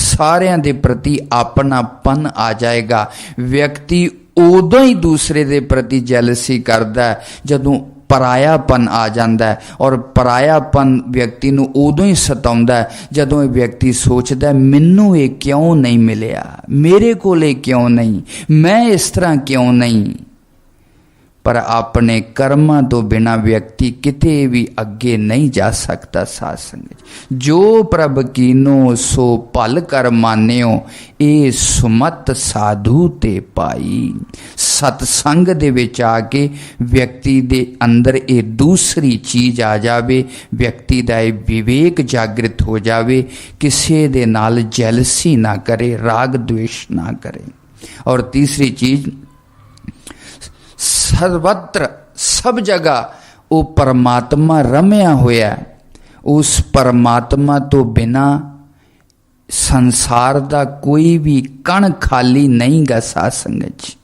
सारियां दे प्रति अपनापन आ जाएगा। व्यक्ति उदों ही दूसरे दे प्रति जैलसी करदा है जदों परायापन आ जाता है, और परायापन व्यक्ति नूं उदों ही सताउंदा है जदों व्यक्ति सोचता है मैनू ये क्यों नहीं मिलिया, मेरे कोल क्यों नहीं, मैं इस तरह क्यों नहीं। पर अपने कर्मां तो बिना व्यक्ति किते भी अगे नहीं जा सकता। साध संगत, जो प्रभ कीनो सो भल कर मान्यो, ए सुमत साधु ते पाई। सतसंग दे विच आके व्यक्ति दे अंदर ये दूसरी चीज आ जावे, व्यक्ति दा विवेक जागृत हो जावे, किसी दे नाल जैलसी ना करे, राग द्वेष ना करे। और तीसरी चीज, सर्वत्र सब जगह वो परमात्मा रमया होया, उस परमात्मा तो बिना संसार दा कोई भी कण खाली नहीं गा। साध संगत जी,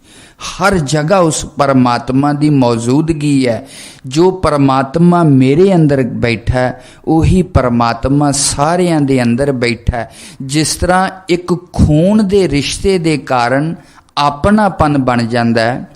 हर जगह उस परमात्मा की मौजूदगी है। जो परमात्मा मेरे अंदर बैठा है, वही परमात्मा सारियां दे अंदर बैठा है। जिस तरह एक खून दे रिश्ते दे कारण अपनापन बन जाता है,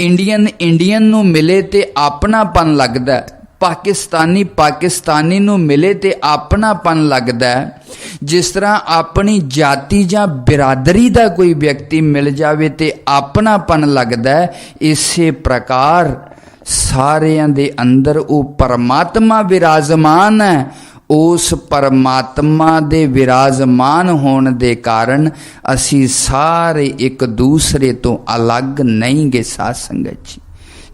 इंडियन नू मिले ते अपनापन लगदा है, पाकिस्तानी पाकिस्तानी नूं मिले ते अपनापन लगदा है, जिस तरह अपनी जाति जां बिरादरी दा कोई व्यक्ति मिल जावे ते अपनापन लगदा है, इसे प्रकार सारियां दे अंदर वो परमात्मा विराजमान है। उस परमात्मा दे विराजमान होने दे कारण असी सारे एक दूसरे तो अलग नहीं गे साध संगत जी।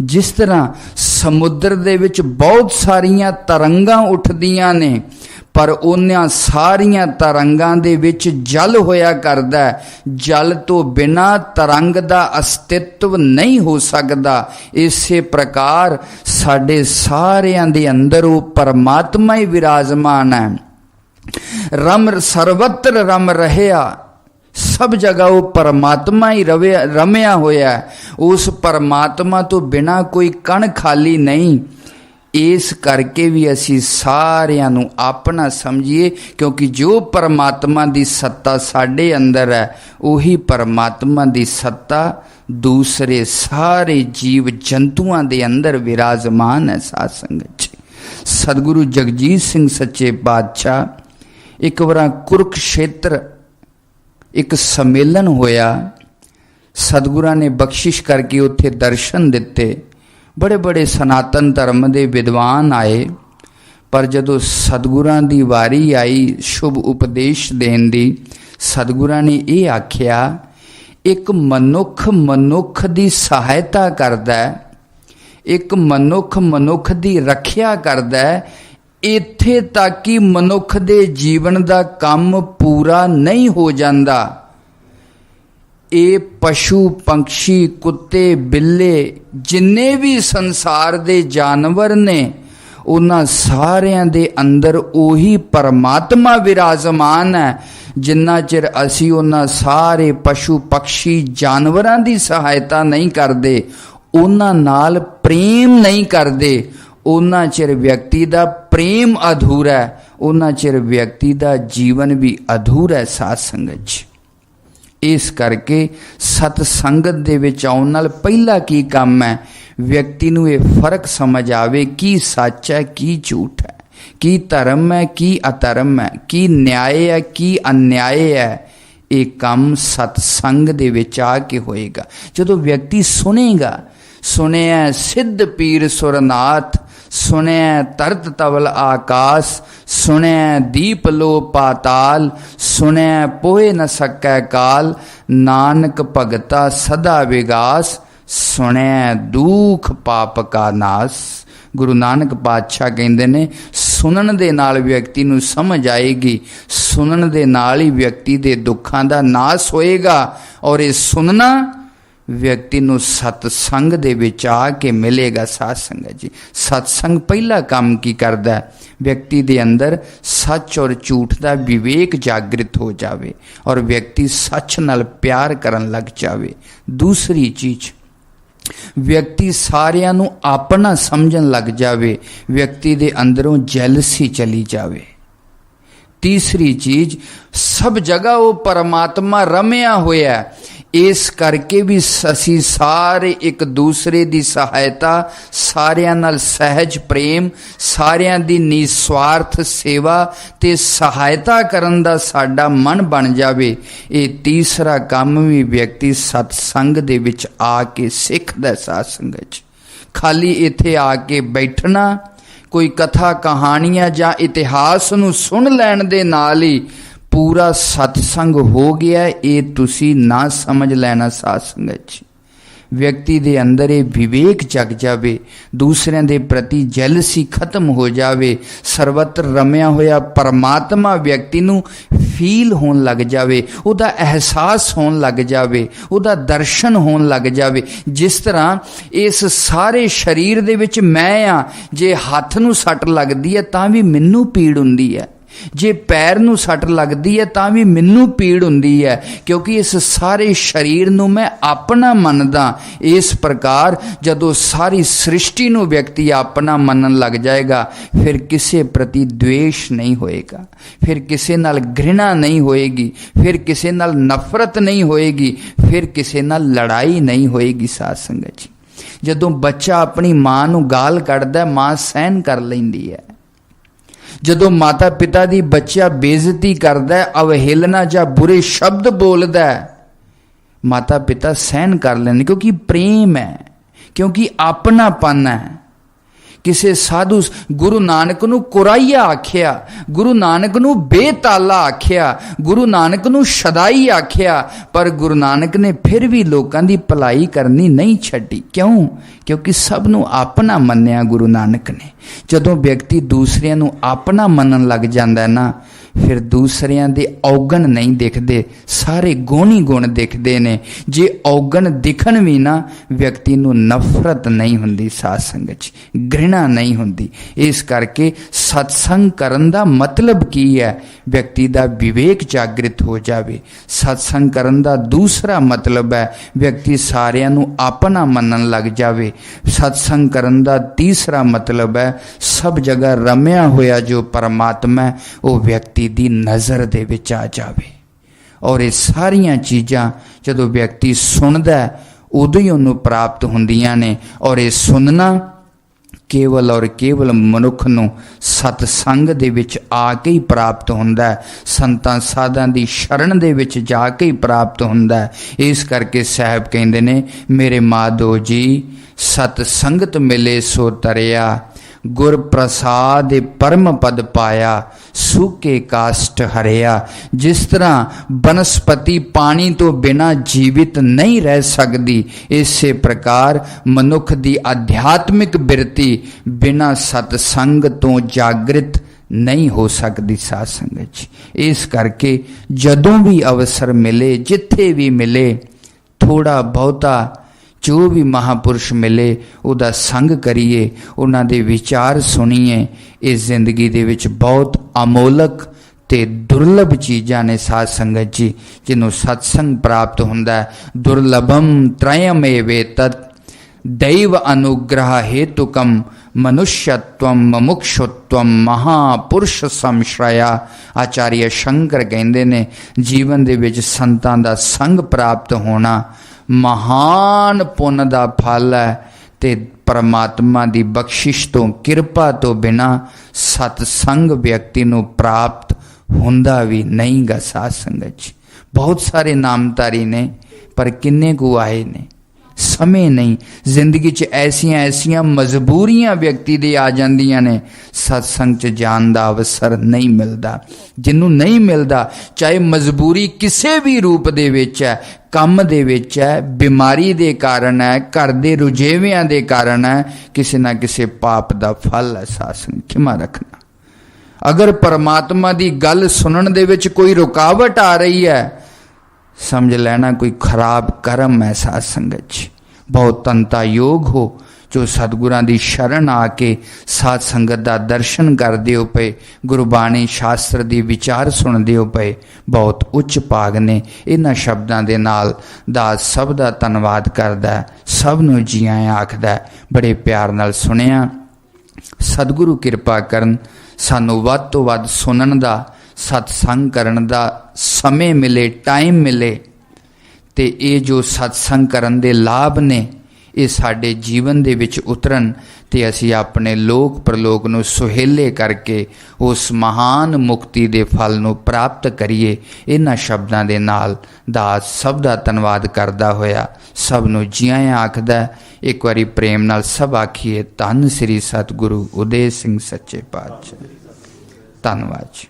जिस तरह समुद्र दे विच बहुत सारियां तरंगां उठदियां ने, पर उन्हां सारियां तरंगां दे विच जल होया करदा है। जल तो बिना तरंग दा अस्तित्व नहीं हो सकदा। इसे प्रकार साडे सारियां दे अंदर वो परमात्मा ही विराजमान है। रम सर्वत्र रम रहया, सब जगह वो परमात्मा ही रमिया होया है। उस परमात्मा तो बिना कोई कण खाली नहीं। इस करके भी असी सारियां नूं अपना समझिए, क्योंकि जो परमात्मा दी सत्ता साडे अंदर है, उही परमात्मा दी सत्ता दूसरे सारे जीव जंतुआं दे अंदर विराजमान है। साध संगत जी, सतगुरु जगजीत सिंह सच्चे पातशाह एक बार कुरुक्षेत्र एक सम्मेलन होया, सतगुरां ने बख्शिश करके उत्थे दर्शन दिते। बड़े बड़े सनातन धर्म के विद्वान आए, पर जदों सतगुरां दी वारी आई शुभ उपदेश देण दी, सतगुरां ने यह आख्या, एक मनुख मनुख दी सहायता करदा है, एक मनुख मनुख दी रखिया करदा है, इत्थे तक कि मनुख दे जीवन दा काम पूरा नहीं हो जांदा। ये पशु पंछी कुत्ते बिल्ले जिन्ने भी संसार दे जानवर ने, उन्हां सारियां दे अंदर उही परमात्मा विराजमान है। जिन्ना चिर असी उन्हां सारे पशु पक्षी जानवरां दी सहायता नहीं करदे, उन्हां नाल प्रेम नहीं करदे, उन्ना चिर व्यक्ति दा प्रेम अधूरा है, उन्ना चिर व्यक्ति दा जीवन भी अधूरा है। साध संगत जी, इस करके सतसंगत दे विच आउण नाल पहला की काम है, व्यक्ति नूं ये फर्क समझ आवे की सच है की झूठ है, की धर्म है की अधर्म है, की न्याय है की अन्याय है। ये काम सतसंग दे विच आके होएगा। जदों व्यक्ति सुनेगा, सुनिया सिद्ध पीर सुरनाथ, सुनिया तरत तवल आकाश, सुनिया दीप लो पाताल, सुनिया पोए न सकै काल, नानक भगता सदा विगास, सुनिया दुख पाप का नास। गुरु नानक पातशाह कहते ने, सुनन दे नाल व्यक्ति नूं समझ आएगी, सुनन दे नाल ही व्यक्ति दे दुखां दा नाश होएगा। और ये सुनना व्यक्ति नूं सतसंग दे विच आके मिलेगा। साध संगत जी, सतसंग पहला काम की करदा है, व्यक्ति दे अंदर सच और झूठ दा विवेक जागृत हो जावे और व्यक्ति सच नाल प्यार करन लग जावे। दूसरी चीज, व्यक्ति सारियां नूं अपना समझन लग जावे, व्यक्ति दे अंदरों जैलसी चली जावे। तीसरी चीज, सब जगह वो परमात्मा रमिया होया है। इस करके भी असी सारे एक दूसरे की सहायता, सारियां नाल सहज प्रेम, सारियां दी निस्वार्थ सेवा ते सहायता करन दा साडा मन बन जावे। ये तीसरा काम भी व्यक्ति सतसंग दे विच आके सिखदा। साध संगत खाली इत्थे आके बैठना, कोई कथा कहानियां जां इतिहास नूं सुन लैण दे नाल ही पूरा सतसंग हो गया, ये तुसी ना समझ लेना। साध संगत जी, व्यक्ति दे अंदर ये विवेक जग जावे, दूसरों के प्रति जैलसी खत्म हो जावे, सर्वत्र रमिया होया परमात्मा व्यक्ति नूं फील होन लग जावे, उदा एहसास होन लग जावे, उदा दर्शन होन लग जावे। जिस तरह इस सारे शरीर दे विच मैं आ, जे हथ नूं सट लगदी है तां भी मैनू पीड़ हुंदी है, जे पैर नूं सट लगदी है तां भी मैनू पीड़ हुंदी है, क्योंकि इस सारे शरीर नूं मैं अपना मनदा। इस प्रकार जदों सारी सृष्टि नूं व्यक्ति अपना मनन लग जाएगा, फिर किसी प्रति द्वेष नहीं होएगा, फिर किसी नाल घृणा नहीं होएगी, फिर किसी नाल नफरत नहीं होएगी, फिर किसी नाल लड़ाई नहीं होएगी। साध संगत जी, जदों बच्चा अपनी माँ नूं गाल कढ़दा माँ सहन कर लैंदी है। जदों माता पिता दी बच्चा बेइज्जती करदा अवहेलना जां बुरे शब्द बोलदा माता पिता सहन कर लैंदे, क्योंकि प्रेम है, क्योंकि अपनापन है। किसे साधु गुरु नानक नूं कुराइया आख्या, गुरु नानक नूं बेताला आख्या, गुरु नानक नूं शदाई आख्या, पर गुरु नानक ने फिर भी लोकां दी भलाई करनी नहीं छड्डी। क्यों? क्योंकि सब नूं अपना मन्निया गुरु नानक ने। जदों व्यक्ति दूसरिਆਂ नूं अपना मनन लग जांदा है ना, फिर दूसरिਆਂ दे औगण नहीं दिखते, सारे गुण ही गुण दिखते ने। जे औगण दिखण भी ना, व्यक्ति नूं नफरत नहीं हुंदी, साध संगत च घृणा नहीं हुंदी। इस करके सत्संग करन दा मतलब की है? व्यक्ति दा विवेक जागृत हो जावे। सत्संग करन दा दूसरा मतलब है व्यक्ति सारिਆਂ नूं अपना मनन लग जावे। सत्संग करन दा तीसरा मतलब है सब जगह रमिया होया जो परमात्मा है वो व्यक्ति दी नज़र दे विच आ जावे। और ये सारियां चीज़ां जदों व्यक्ति सुनदा उदों ही उन्होंने प्राप्त हुंदियां ने। और ये सुनना केवल और केवल मनुख नूं सतसंग दे विच आके ही प्राप्त हुंदा है, संतां साधां दी शरण दे विच जाके ही प्राप्त हुंदा है। इस करके साहब कहंदे ने, मेरे माधो जी सतसंगत मिले सो तरिया, गुर प्रसाद परम पद पाया, सूखे काष्ट हरिया। जिस तरह बनस्पति पानी तो बिना जीवित नहीं रह सकती, इसे प्रकार मनुख दी आध्यात्मिक बिरती बिना सतसंग तो जागृत नहीं हो सकती। साध संगत जी, इस करके जदों भी अवसर मिले, जिथे भी मिले, थोड़ा बहुता जो भी महापुरुष मिले उदा संग करिए, उन्हां दे विचार सुनिए। इस जिंदगी दे विच बहुत अमोलक ते दुर्लभ चीज़ां ने साध संगत जी, जिन्हों सत्संग प्राप्त हुंदा है। दुर्लभम त्रयमेवेतत् दैव अनुग्रह हेतुकम मनुष्यत्वम मुमुक्षुत्वम महापुरुष संश्रया। आचार्य शंकर कहंदे ने, जीवन दे विच संतां दा संग प्राप्त होना महान पुण्य दा फल है, ते परमात्मा दी बख्शिश तो किरपा तो बिना सतसंग व्यक्ति नूं प्राप्त हुंदा भी नहीं गा। साध संगत जी, बहुत सारे नामधारी ने, पर किन्ने को आए ने? समय नहीं। जिंदगी च ऐसियां ऐसियां मजबूरियां व्यक्ति दे आ जांदियां ने, सत्संग च जान दा अवसर नहीं मिलता। जिन्नू नहीं मिलता, चाहे मजबूरी किसी भी रूप दे विच है, काम दे विच है, बीमारी दे कारण है, घर दे रुझेवियां दे कारण है, किसी ना किसी पाप दा फल है। सासन खिमा रखना। अगर परमात्मा दी गल सुनन दे विच कोई रुकावट आ रही है, समझ लेना कोई खराब कर्म है। साध संगत जी, बहुत तंता योग हो जो सतगुरां दी शरण आके साध संगत दा दर्शन करदे हो पे, गुरबाणी शास्त्र दी विचार सुनदे हो पे, बहुत उच्च भाग ने। इन्हां शब्दां दे नाल दास सब दा धन्नवाद करदा है, सब नूं जी आਇਆਂ आखदा है। बड़े प्यार नाल सुनिया। सतगुरु किरपा करन, सानूं वध तों वध सुनन दा, सत्संग करन दा समय मिले, टाइम मिले, ते ये जो सत्संग करन दे लाभ ने ये साडे जीवन दे विच उतरन, ते असी अपने लोक प्रलोक नूं सुहेले करके उस महान मुक्ति दे फल नूं प्राप्त करिए। इन्हां शब्दां दे नाल दास सब दा धन्नवाद करदा होया सब नूं जी आਇਆਂ आखदा। एक वारी प्रेम नाल सब आखिए, धन श्री सतगुरु उदय सिंह सच्चे पातशाह। धन्नवाद जी।